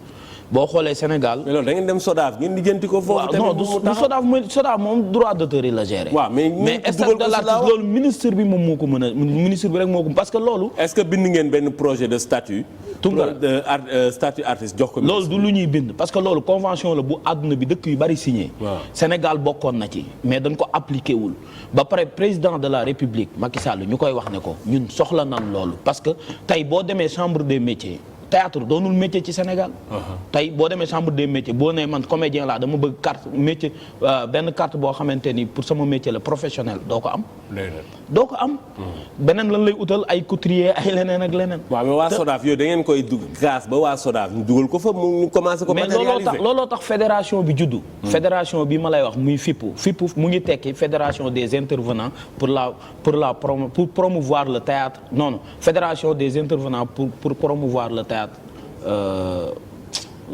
boo xoolee Sénégal. mais loolu da ngeen dem SODAV ngeen lijjanti ko foofu. tamit non du SODAV moom droit d'auteur yi la gérer. waaw mais statut de l'artiste loolu ministre bi moom moo ko mën a ministre bi rek moo ko parce que loolu. est-ce que bind ngeen benn projet de statut. Tounkara statut artiste jox ko. loolu du lu ñuy bind parce que loolu convention la bu àdduna bi dëkk yu bari signé. waaw Sénégal bokkoon na ci mais dañ ko appliqué wul. ba pare président de la République Macky Sall ñu koy wax ne ko ñun soxla nan loolu parce que tey boo demee chambre des métiers. théâtre doonul métier ci Sénégal. tey boo demee chambre des métiers boo nee man comédien laa dama bëgg carte métier benn carte boo xamante ni pour sama métier la professionnel doo ko am. doo ko am. beneen lan lay utal ay couturier ay leneen ak leneen. waaw mais waa SODAV yooyu da ngeen koy grâce ba waa SODAV ñu dugal ko fa mu commencé ko matérialiser. mais looloo tax fédération bi juddu. fédération bi ma lay wax muy FIPU mu ngi tekki fédération des intervenants pour promouvoir le théâtre non fédération des intervenants pour promouvoir le théâtre.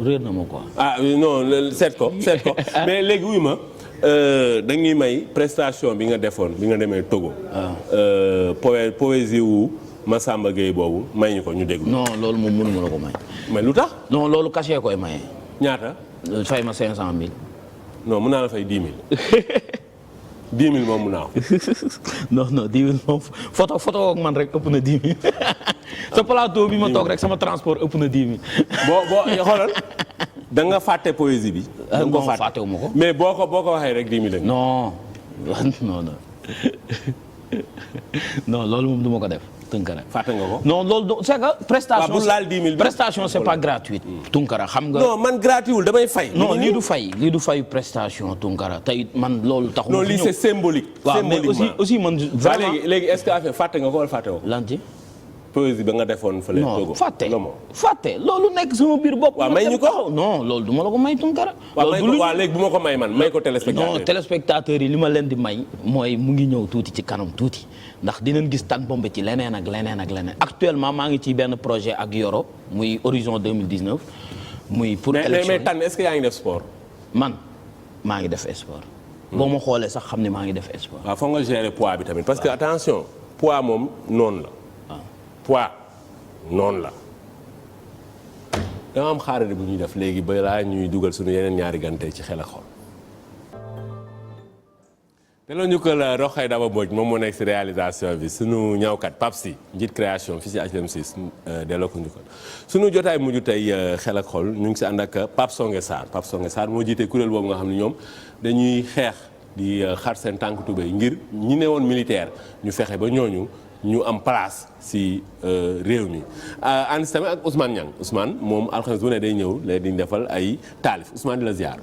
réer na ma quoi. non seet ko mais léegi wuy ma dañuy may prestation bi nga defoon bi nga demee Togo. poésie wu Massamba Gueye boobu may ñu ko ñu déglu. non loolu moom mënu ma la ko may. mais lu tax. non loolu cachet koy maye. ñaata. fay ma 500000. non mun naa la fay 10 000. 10 000 moom mun naa ko. non 10 000 moom photo ak man rek ëpp na 10 000. sa plateau bi ma toog rek sama transport ëpp na 10 000. boo xoolal da nga fàtte poésie bi. da nga ko fàtte wu ma ko. mais boo ko waxee rek 10 000 non loolu moom du ma ko def. Tounkara fàtte nga ko. non loolu c'est que prestation. waaw bu laal 10 000 prestation c'est pas gratuite. Tounkara xam nga. non man gratuit wul damay fay. non lii du fay prestation Tounkara tey man loolu taxul. non lii c'est symbolique. waaw mais aussi man. vraiment léegi est-ce que affaire fàtte nga ko wala fàtte ko. lan ci. poésie ba nga defoon fële Togo. non fàtte loolu nekk sama biir bopp. waaw may ñu ko non loolu du ma la ko may Tounkara. waaw léegi bu ma ko may man may ko téléspectateur. non téléspectateur yi li ma leen di may mooy mu ngi ñëw tuuti ci kanam tuuti ndax dinañ gis Tane Bombe ci leneen ak leneen ak leneen actuellement maa ngi ci benn projet ak Yoro muy Horizon 2019 muy pour élection mais Tane est-ce que yaa ngi def sport. man maa ngi def sport. boo ma xoolee sax xam ne maa ngi def sport. waaw foog nga gérer poids bi tamit parce que attention poids moom noonu la. poids noonu la dama am xaarandi bu ñuy def léegi balaa ñuy dugal suñu yeneen ñaari gante ci xel ak xol. te loolu ñu ko la Roxay Daba Mbodj moom moo nekk si réalisation bi suñu ñawkat Pape Sy njiit création fii si HLM 6 delloo ko njukkal suñu jotaay mujj tey xel ak xol ñu ngi si ànd ak Pape Songe Sarr moo jiite kuréel boobu nga xam ne ñoom dañuy xeex di xar seen tànk tubéy ngir ñi ne woon militaire ñu fexe ba ñooñu ñu am place si réew mi ànd si tamit ak Ousmane Niang Ousmane moom alxames bu ne day ñëw léegi di defal ay taalif Ousmane di la ziar.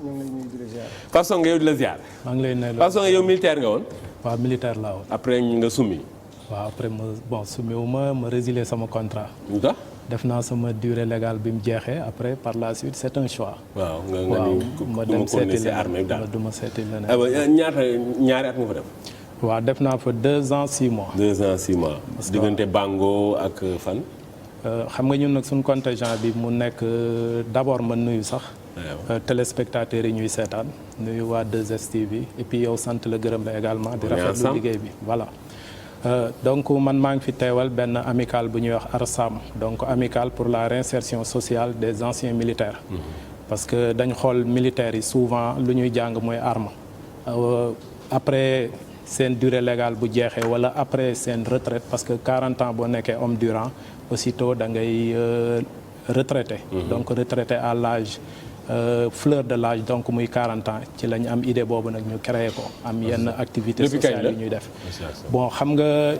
façon nga yow di la ziar. maa ngi lay nuyu façon nga yow militaire nga woon. waaw militaire laa woon. après nga summi. waaw après summi wu ma résilier sama contrat. lu tax. def naa sama durée légale bi mu jeexee après par la suite c'est un choix. waaw nga ma dem seeti leneen du ma seeti leneen. ñaari at nga fa def. waaw def naa fa 2 ans 6 mois. 2 ans 6 mois. diggante Bango ak fan. xam nga ñun nag suñ contingent bi mu nekk d'abord ma nuyu sax. téléspectateurs yi ñuy seetaan nuyu waa 2STV et puis yow sant la gërëm la également. di rafetlu liggéey bi voilà. donc man maa ngi fi teewal benn amicale bu ñuy wax ARSAM donc amicale pour la réinsertion sociale des anciens militaires. parce que dañ xool militaires yi souvent lu ñuy jàng mooy arme. après seen durée légale bu jeexee wala après seen retraite parce que 40 ans boo nekkee homme durant aussitôt da ngay retraité. donc retraité à l'âge fleur de l'âge donc muy 40 ans ci la ñu am idée boobu nag ñu créé ko am yenn activités sociales yu ñuy def. bon xam nga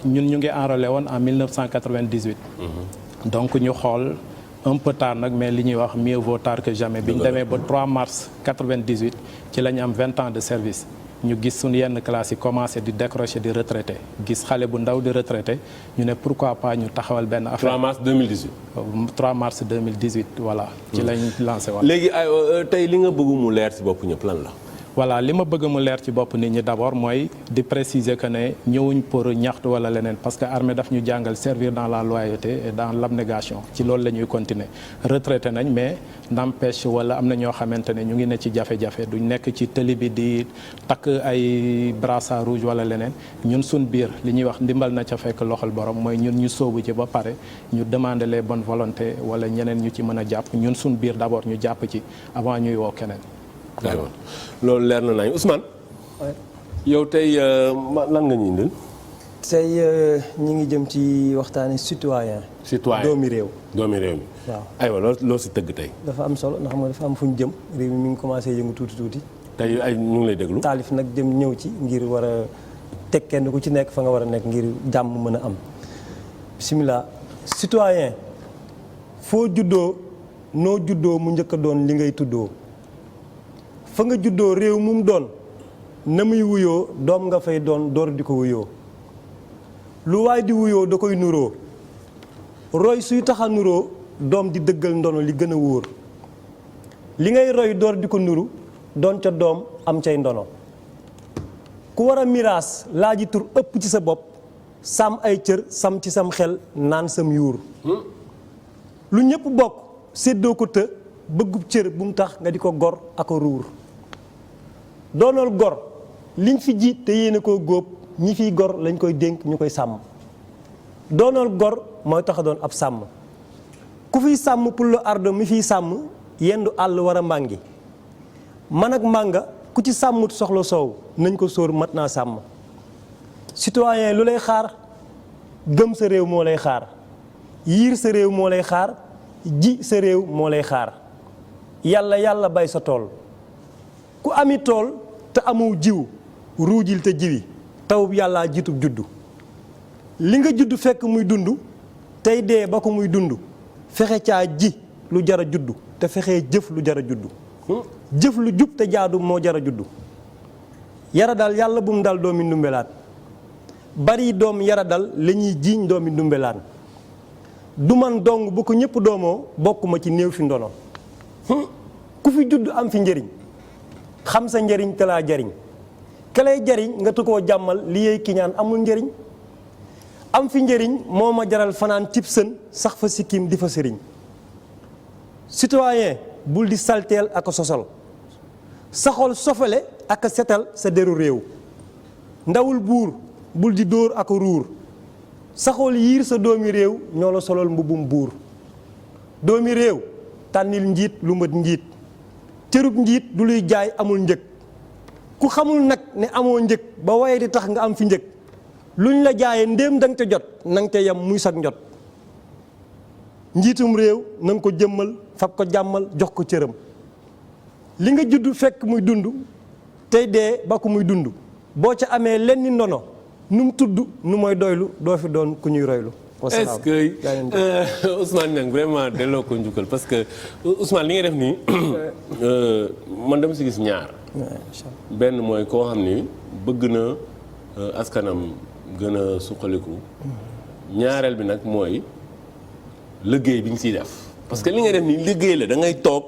ñun ñu ngi enrôlé woon en 1998. donc ñu xool un peu tard nag mais li ñuy wax mieux vaut tard que jamais. bi ñu demee ba 3 mars 98 ci la ñu am 20 ans de service. ñu gis suñu yenn classes yi commencé di décrocher di retraité gis xale bu ndaw di retraité ñu ne pourquoi pas ñu taxawal benn affaire. 3 mars 2018. 3 mars 2018 voilà. ci lañ lancé woon. léegi tey li nga bëgg mu leer ci bopp ñëpp lan la. voilà li ma bëgg mu leer ci bopp nit ñi d'abord mooy di préciser que ne ñëwuñ pour ñaxtu wala leneen parce que armée daf ñu jàngal servir dans la loyauté et dans l'abnégation ci loolu la ñuy continuer retraité nañ mais n'empêche wala am na ñoo xamante ne ñu ngi ne ci jafe-jafe duñ nekk ci tëli bi di takk ay brassard rouge wala leneen ñun suñ biir li ñuy wax ndimbal na ca fekk loxol borom mooy ñun ñu sóobu ci ba pare ñu demander les bonnes volontés wala ñeneen ñu ci mën a jàpp ñun suñ biir d'abord ñu jàpp ci avant ñuy woo keneen. loolu leer na nañu Ousmane. yow tey lan nga ñu indil. tey ñi ngi jëm ci waxtaani citoyen. doomi réew. doomi réew mi. waaw aywa loo si tëgg tey. dafa am solo ndax xam nga dafa am fu ñu jëm réew mi mi ngi commencé yëngu tuuti. tey ay ñu ngi lay déglu. taalif nag jëm ñëw ci ngir war a teg kenn ku ci nekk fa nga war a nekk ngir jàmm mën a am. bismillah citoyen foo juddoo noo juddoo mu njëkk a doon li ngay tuddoo. fa nga juddoo réew mu mu doon na muy wuyoo doom nga fay doon door di ko wuyoo lu waay di wuyoo da koy nuroo roy suy taxa nuroo doom di dëggal ndono li gën a wóor li ngay roy door di ko nuru doon ca doom am cay ndono ku war a miraas laaji tur ëpp ci sa bopp sam ay cër sam ci sam xel naan sam yuur lu ñépp bokk séddoo ko të bëggub cër bu mu tax nga di ko gor ak a ruur doonal gor liñ fi ji te yéene koo góob ñi fiy gor lañ koy dénk ñu koy sàmm doonal gor mooy tax a doon ab sàmm ku fiy sàmm pullo ardo mi fiy sàmm yendu àll war a màngi man ak mànga ku ci sàmmut soxla soow nañ ko sóor mat naa sàmm citoyen lu lay xaar gëm sa réew moo lay xaar yiir sa réew moo lay xaar ji sa réew moo lay xaar yàlla bay sa tool ku ami tool te amu jiw ruujil te jiwi tawub yàllaa jiitub juddu li nga judd fekk muy dund tey dee ba ko muy dund fexe caa ji lu jara juddu te fexee jëf lu jara juddu jëf lu jub te jaadu moo jara juddu yara dal yàlla bu mu dal doomi ndumbelaan bari doom yara dal la ñuy jiiñ doomi ndumbelaan du man dong bu ko ñëpp doomoo bokkuma ci néew fi ndono ku fi judd am fi njëriñ xam sa njëriñ te laa jariñ ka lay jariñ nga tu koo jàmmal li yey kiñaan amul njëriñ am fi njëriñ moo ma jaral fanaan cib sën sax fa sikkim di fa sëriñ citoyen bul di salteel ak a sosol saxol sofale ak a setal sa deru réew ndawul buur bul di dóor ak a ruur saxool yiir sa doomi réew ñoo la solol mbubbum buur doomi réew tànnil njiit lu mat njiit cërub njiit du luy jaay amul njëg ku xamul nag ne amoo njëg ba waye di tax nga am fi njëg luñ la jaayee ndéem da nga ca jot na nga ca yem muy sag njot njiitum réew na nga ko jëmmal fab ko jàmmal jox ko cëram li nga judd fekk muy dund tey dee ba ko muy dund boo ca amee lenn ndono nu mu tudd nu mooy doylu doo fi doon ku ñuy roylu. est-ce que Ousmane Niang vraiment delloo ko njukkal parce que Ousmane li nga def nii man dama si gis ñaar. benn mooy koo xam ni bëgg na askanam gën a suqaliku. ñaareel bi nag mooy liggéey bi ñu siy def. parce que li nga def nii liggéey la da ngay toog.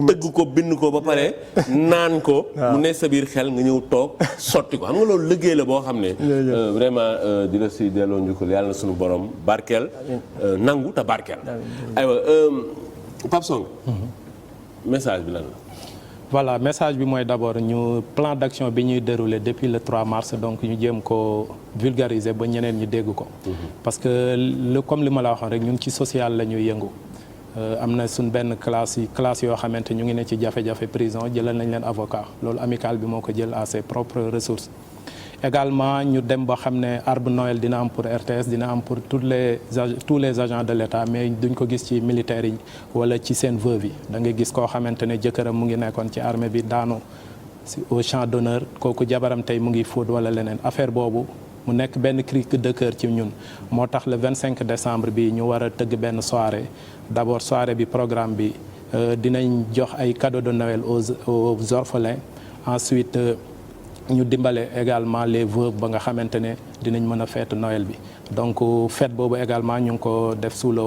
tëgg ko bind ko ba pare naan ko. mu ne sa biir xel nga ñëw toog sotti ko xam nga loolu liggéey la boo xam ne. vraiment di la si delloo njukkal yàlla na suñu borom barkeel. nangu te barkeel. aywa Pape Song. message bi lan la. voilà message bi mooy d'abord ñu plan d'action bi ñuy déroulé depuis le 3 mars donc ñu jéem ko vulgariser ba ñeneen ñi dégg ko. parce que comme li ma la waxoon rek ñun ci social la ñuy yëngu. am na suñ benn classe yoo xamante ñu ngi ne ci jafe-jafe prison jëlal nañ leen avocat loolu amical bi moo ko jël à ses propres ressources. également ñu dem ba xam ne arbre Noël dina am pour RTS dina am pour tous les agents de l'État mais duñ ko gis ci militaires yi wala ci seen veuve yi da nga gis koo xamante ne jëkkëram mu ngi nekkoon ci armée bi daanu au champ d'honneur kooku jabaram tey mu ngi fóot wala leneen affaire boobu mu nekk benn cri de cœur ci ñun moo tax le 25 décembre bi ñu war a tëgg benn soirée d'abord soirée bi programme bi dinañ jox ay cadeaux de Noël aux orphelins ensuite ñu dimbale également les veuves ba nga xamante ne dinañ mën a fête Noël bi donc fête boobu également ñu ngi ko def sous le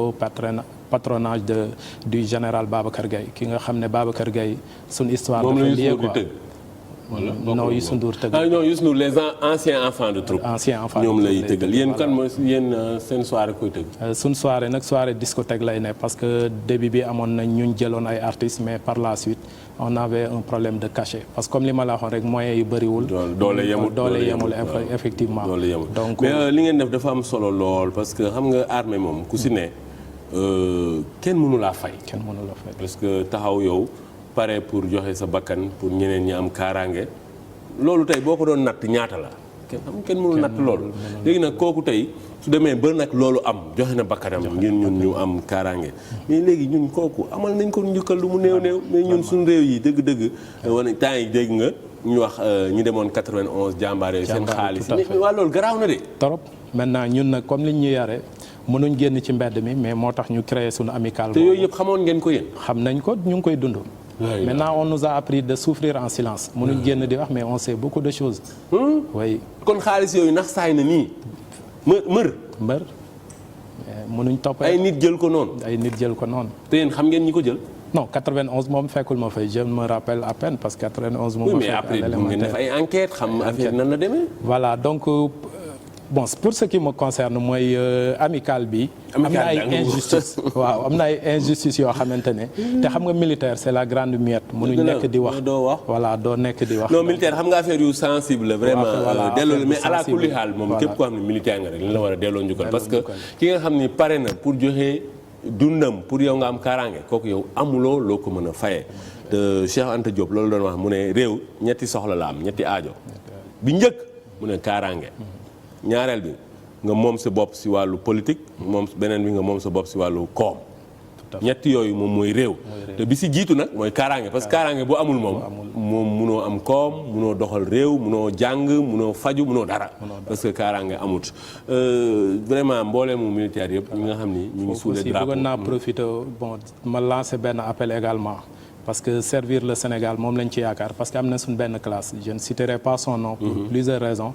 patronage du général Babacar Gaye ki nga xam ne Babacar Gaye suñu histoire dafa lié quoi non Youssou Ndour tëgg. ah non Youssou Ndour les anciens enfants de troupe. ñoom lay tëggal yéen kan mooy yéen seen soirée koy tëgg. suñ soirée nag soirée discothèque lay ne parce que début bi amoon nañ ñun jëloon ay artistes mais par la suite on avait un problème de cachet parce que comme li ma la waxoon rek moyens yu bëriwul. doole yemul effectivement. donc mais li ngeen def dafa am solo lool parce que xam nga armée moom ku si ne kenn mënu laa fay. parce que taxaw yow. pare pour joxe sa bakkan pour ñeneen ñi am kaaraange loolu tey boo ko doon natt ñaata la kenn mënul natt loolu léegi nag kooku tey su demee ba nag loolu am joxe na bakkanam ngir ñun ñu am kaaraange mais léegi ñun kooku amal nañ ko njukkal lu mu néew mais ñun suñu réew yi dëgg-dëgg wane temps yi dégg nga ñu wax ñi demoon 91 jàmbaare seen xaalis waa loolu garaaw na de trop maintenant ñun nag comme liñ ñu yare mënuñ génn ci mbedd mi mais moo tax ñu créé suñu amical te yooyu yëpp xamoon ngeen ko yéen xam nañ ko ñu ngi koy dund maintenant on nous a appris de souffrir en silence mënuñ génn di wax mais on sait beaucoup de choses oui kon xaalis yooyu nax saay na nii mbër mënuñ topp ay nit jël ko noonu te yéen xam ngeen ñi ko jël non 91 moom fekkul ma fay je me rappelle à peine parce que 91 moom mais après ngeen def ay enquête xam affaire nan la demee voilà donc bon pour ce qui me concerne mooy amical bi am na ay injustice waaw am na ay injustice yoo xamante ne te xam nga militaire c'est la grande muette mënuñ nekk di wax voilà doo nekk di wax non militaire xam nga affaire yu sensible vraiment delloo mais ala kulli xaal moom képp koo xam ne militaire nga rek li la war a delloo njukkal parce que ki nga xam ni pare na pour joxe dundam pour yow nga am kaaraange kooku yow amuloo loo ko mën a fayee te Cheikh Anta Diop loolu doon wax mu ne réew ñetti soxla la am ñetti aajo bi njëkk mu ne kaaraange ñaareel bi nga moom sa bopp si wàllu politique moom beneen bi nga moom sa bopp si wàllu koom ñett yooyu moom mooy réew te bi si jiitu nag mooy kaaraange parce que kaaraange bu amul moom munoo am koom munoo doxal réew munoo jàng munoo faju munoo dara parce que kaaraange amut vraiment mbooleemu militaire yëpp ñi nga xam ni ñu ngi sous les drapeaux bëggoon naa profiter bon ma lancer benn appel également parce que servir le Sénégal moom lañ ci yaakaar parce que am na suñ benn classe je ne citerai pas son nom pour plusieurs raisons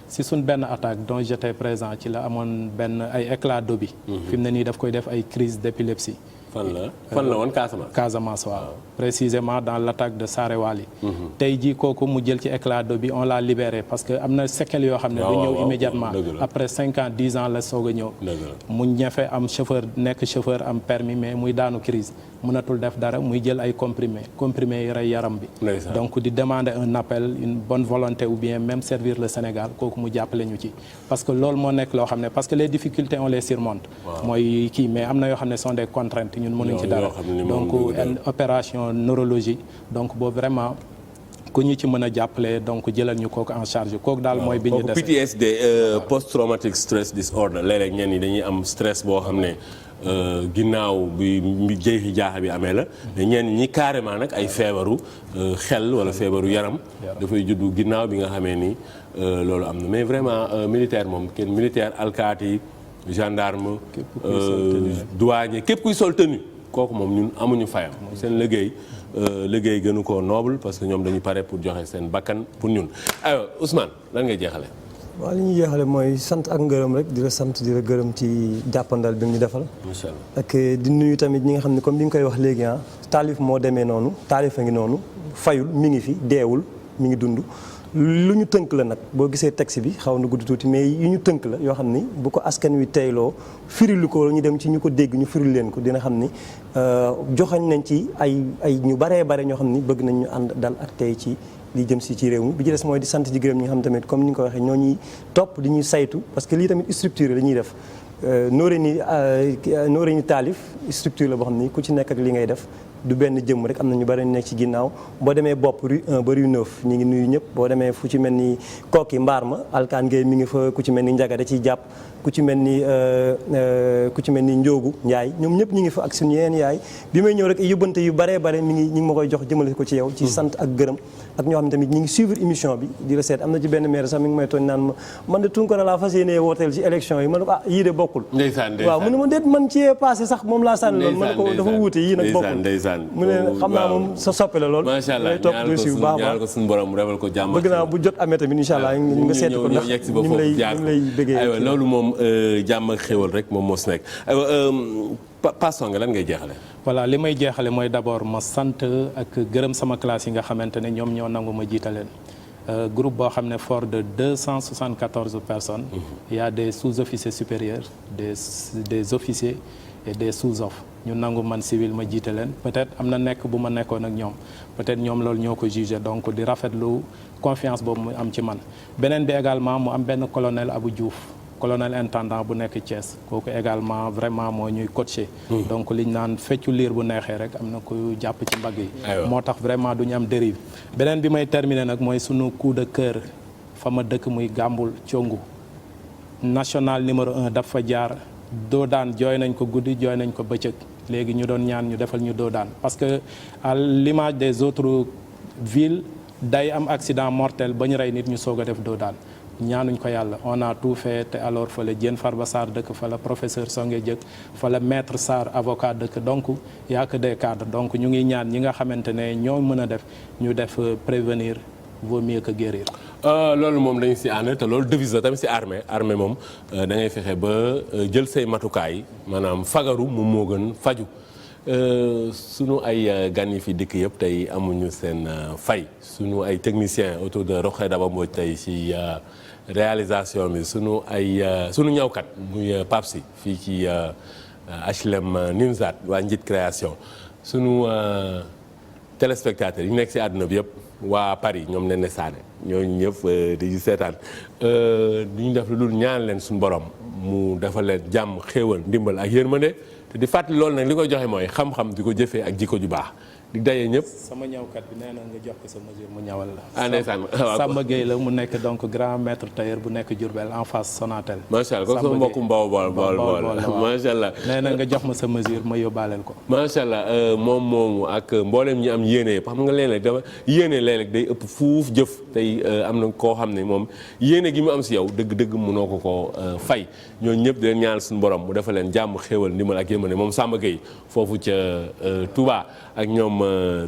si suñ benn attaque dont j'étais présent ci la amoon benn ay éclat d'obus fi mu ne nii daf koy def ay crise d'épilepsie fan la woon Casamance waaw précisément dans l'attaque de Sarewali tey jii kooku mu jël ci éclat d'obus on l'a libéré parce que am na séquelles yoo xam ne du ñëw immédiatement après 5 ans 10 ans la soog a ñëw mu ñafe am chauffeur nekk chauffeur am permis mais muy daanu crise mënatul def dara muy jël ay comprimés yi rey yaram bi donc di demander un appel une bonne volonté ou bien même servir le Sénégal kooku mu jàppale ñu ci parce que loolu moo nekk loo xam ne parce que les difficultés on les surmonte mooy kii mais am na yoo xam ne sont des contraintes ñun mënuñ ci dara donc opération neurologie donc boobu vraiment ku ñu ci mën a jàppale donc jëlal ñu kooku en charge kooku daal mooy bi ñu dese PTSD post traumatic stress disorder léeg-léeg ñenn ñi dañuy am stress boo xam ne ginnaaw bi jeexi jaaxa bi amee la ñenn ñi carrément nag ay feebaru xel wala feebaru yaram dafay juddu ginnaaw bi nga xamee ni loolu am na mais vraiment militaire moom kenn militaire alkaati gendarme douanier képp kuy sol tenue kooku moom ñun amuñu fayam seen liggéey gënu koo noble parce que ñoom dañu pare pour joxe seen bakkan pour ñun aywa Ousmane lan ngay jeexale waaw li ñuy jeexale mooy sant ak ngërëm rek di la sant di la gërëm ci jàppandal bi mu ñu defal macha allah ak di nuyu tamit ñi nga xam ne comme bi nga koy wax léegi taalif moo demee noonu taalif a ngi noonu fayul mi ngi fi deewul mi ngi dund lu ñu tënk la nag boo gisee texte bi xaw na gudd tuuti mais yu ñu tënk la yoo xam ni bu ko askan wi teyloo firilu ko ñu dem ci ñu ko dégg ñu firil leen ko dina xam ni joxañ nañ ci ay ñu baree bare ñoo xam ni bëgg nañ ñu ànd dal ak tey ci li jëm si ci réew mi bi ci des mooy di sant di gërëm ñi nga xam tamit comme ni nga ko waxee ñoo ñuy topp di ñuy saytu parce que lii tamit structure la ñuy def nooree ni taalif structure la boo xam ni ku ci nekk ak li ngay def du benn jëmm rek am na ñu bari nekk ci ginnaaw boo demee bopp rue 1 ba rue 9 ñu ngi nuyu ñëpp boo demee fu ci mel ni kooki mbaar ma alkaan Gueye mi ngi fa ku ci mel ni Njaga da ciy jàpp ku ci mel ni Njoogu Njaay ñoom ñëpp ñu ngi fa ak suñu yeneen yaay bi may ñëw rek yóbbante yu baree bare ñi ngi ma koy jox jëmale ko ci yow ci sant ak gërëm ak ñoo xam ne tamit ñi ngi suivre émission bi di la seet am na ci benn maire sax mi ngi may tooñ naan ma man de Tunkara laa fas yéenee wooteel ci élection yi ma ne ko yii de bokkul waaw mu ne ma déet man ci passé sax moom laa sànni loolu ma ne ko dafa wuute yii nag bokkul mu ne xam naa moom sa soppe la lool macha allah lay topp dossier bu baax ñaanal ko suñu borom rebal ko jàmm bëgg naa bu jot amee tamit incha allah nga seet ko ndax ñu ngi lay bëggee aywa loolu moom jàmm ak xéwal rek moom moo si nekk aywa Passon nga lan ngay jeexale voilà li may jeexale mooy d'abord ma sant ak gërëm sama classe yi nga xamante ne ñoom ñoo nangu ma jiite leen groupe boo xam ne fort de 274 personnes il y a des sous-officiers supérieurs des officiers et des sous-off ñu nangu man civil ma jiite leen peut-être am na nekk bu ma nekkoon ak ñoom peut-être ñoom loolu ñoo ko jugé donc di rafetlu confiance boobu mu am ci man beneen bi également mu am benn colonel Abou Diouf colonel intendant bu nekk Thiès kooku également vraiment moo ñuy coacher donc liñ naan feccu liir bu neexee rek am na ku jàpp ci mbagg yi moo tax vraiment du ñu am dérive beneen bi may terminer nag mooy sunu coup de cœur fa ma dëkk muy Gàmbul Congu national numéro 1 daf fa jaar doodaan jooy nañ ko guddi jooy nañ ko bëccëg léegi ñu doon ñaan ñu defal ñu doodaan parce que à l'image des autres villes day am accident mortel ba ñu rey nit ñu soog a def doodaan ñaanuñ ko yàlla on a tout fait te alors fa la Diène Farba Sarr dëkk fa la professeur Songe Diëck fa la maître Sarr avocat dëkk donc y a que des cadres donc ñu ngi ñaan ñi nga xamante ne ñoo mën a def ñu def prévenir vaut mieux que guérir. loolu moom dañu si ànd te loolu devise la tamit si armée moom da ngay fexe ba jël say matukaay maanaam fagaru moom moo gën faju sunu ay gan yi fi dikk yëpp tey amuñu seen fay sunu ay techniciens autour de Rokhaya Daba Mbodj tey si réalisation bi sunu ñawkat muy Papsi fii ci HLM Nimzat waa Njit création sunu téléspectateurs yi nekk si àdduna bi yëpp waa Paris ñoom leen ne saane ñooñu ñëpp di seetaan du ñu def lu dul ñaan leen suñu borom mu defal leen jàmm xéewal ndimbal ak yërmande te di fàttali loolu nag li koy joxe mooy xam-xam di ko jëfee ak jikko ju baax di daje ñëpp. sama ñawkat bi nee na nga jox ko sa mesure mu ñawal la. ah ndeysaan Samba Gueye la mu nekk donc grand maître tailleur bu nekk Diourbel en face Sonatel. macha allah comme sama mbokku Mbaw bool macha allah. nee na nga jox ma sa mesure ma yóbbaaleel ko. macha allah moom moomu ak mboolem ñi am yéene xam nga léeg-léeg dafa yéene léeg-léeg day ëpp fuuf jëf tey am na koo xam ne moom yéene gi mu am si yow dëgg-dëgg mënoo ko koo fay ñooñu ñëpp di leen ñaanal suñu borom mu defal leen jàmm xéewal ndimbal ak yërmande moom Samba Gueye foofu ca Touba ak ñoom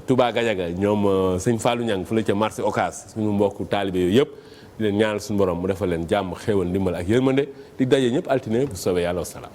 Touba Gadiaga ñoom sëñ Fallou Niang fu la ca marché Ocass suñu mbokku taalibe yooyu yëpp di leen ñaanal suñu borom mu defal leen jàmm xéewal ndimbal ak yërmande di daje ñëpp altine bu soobee yàlla wasalaam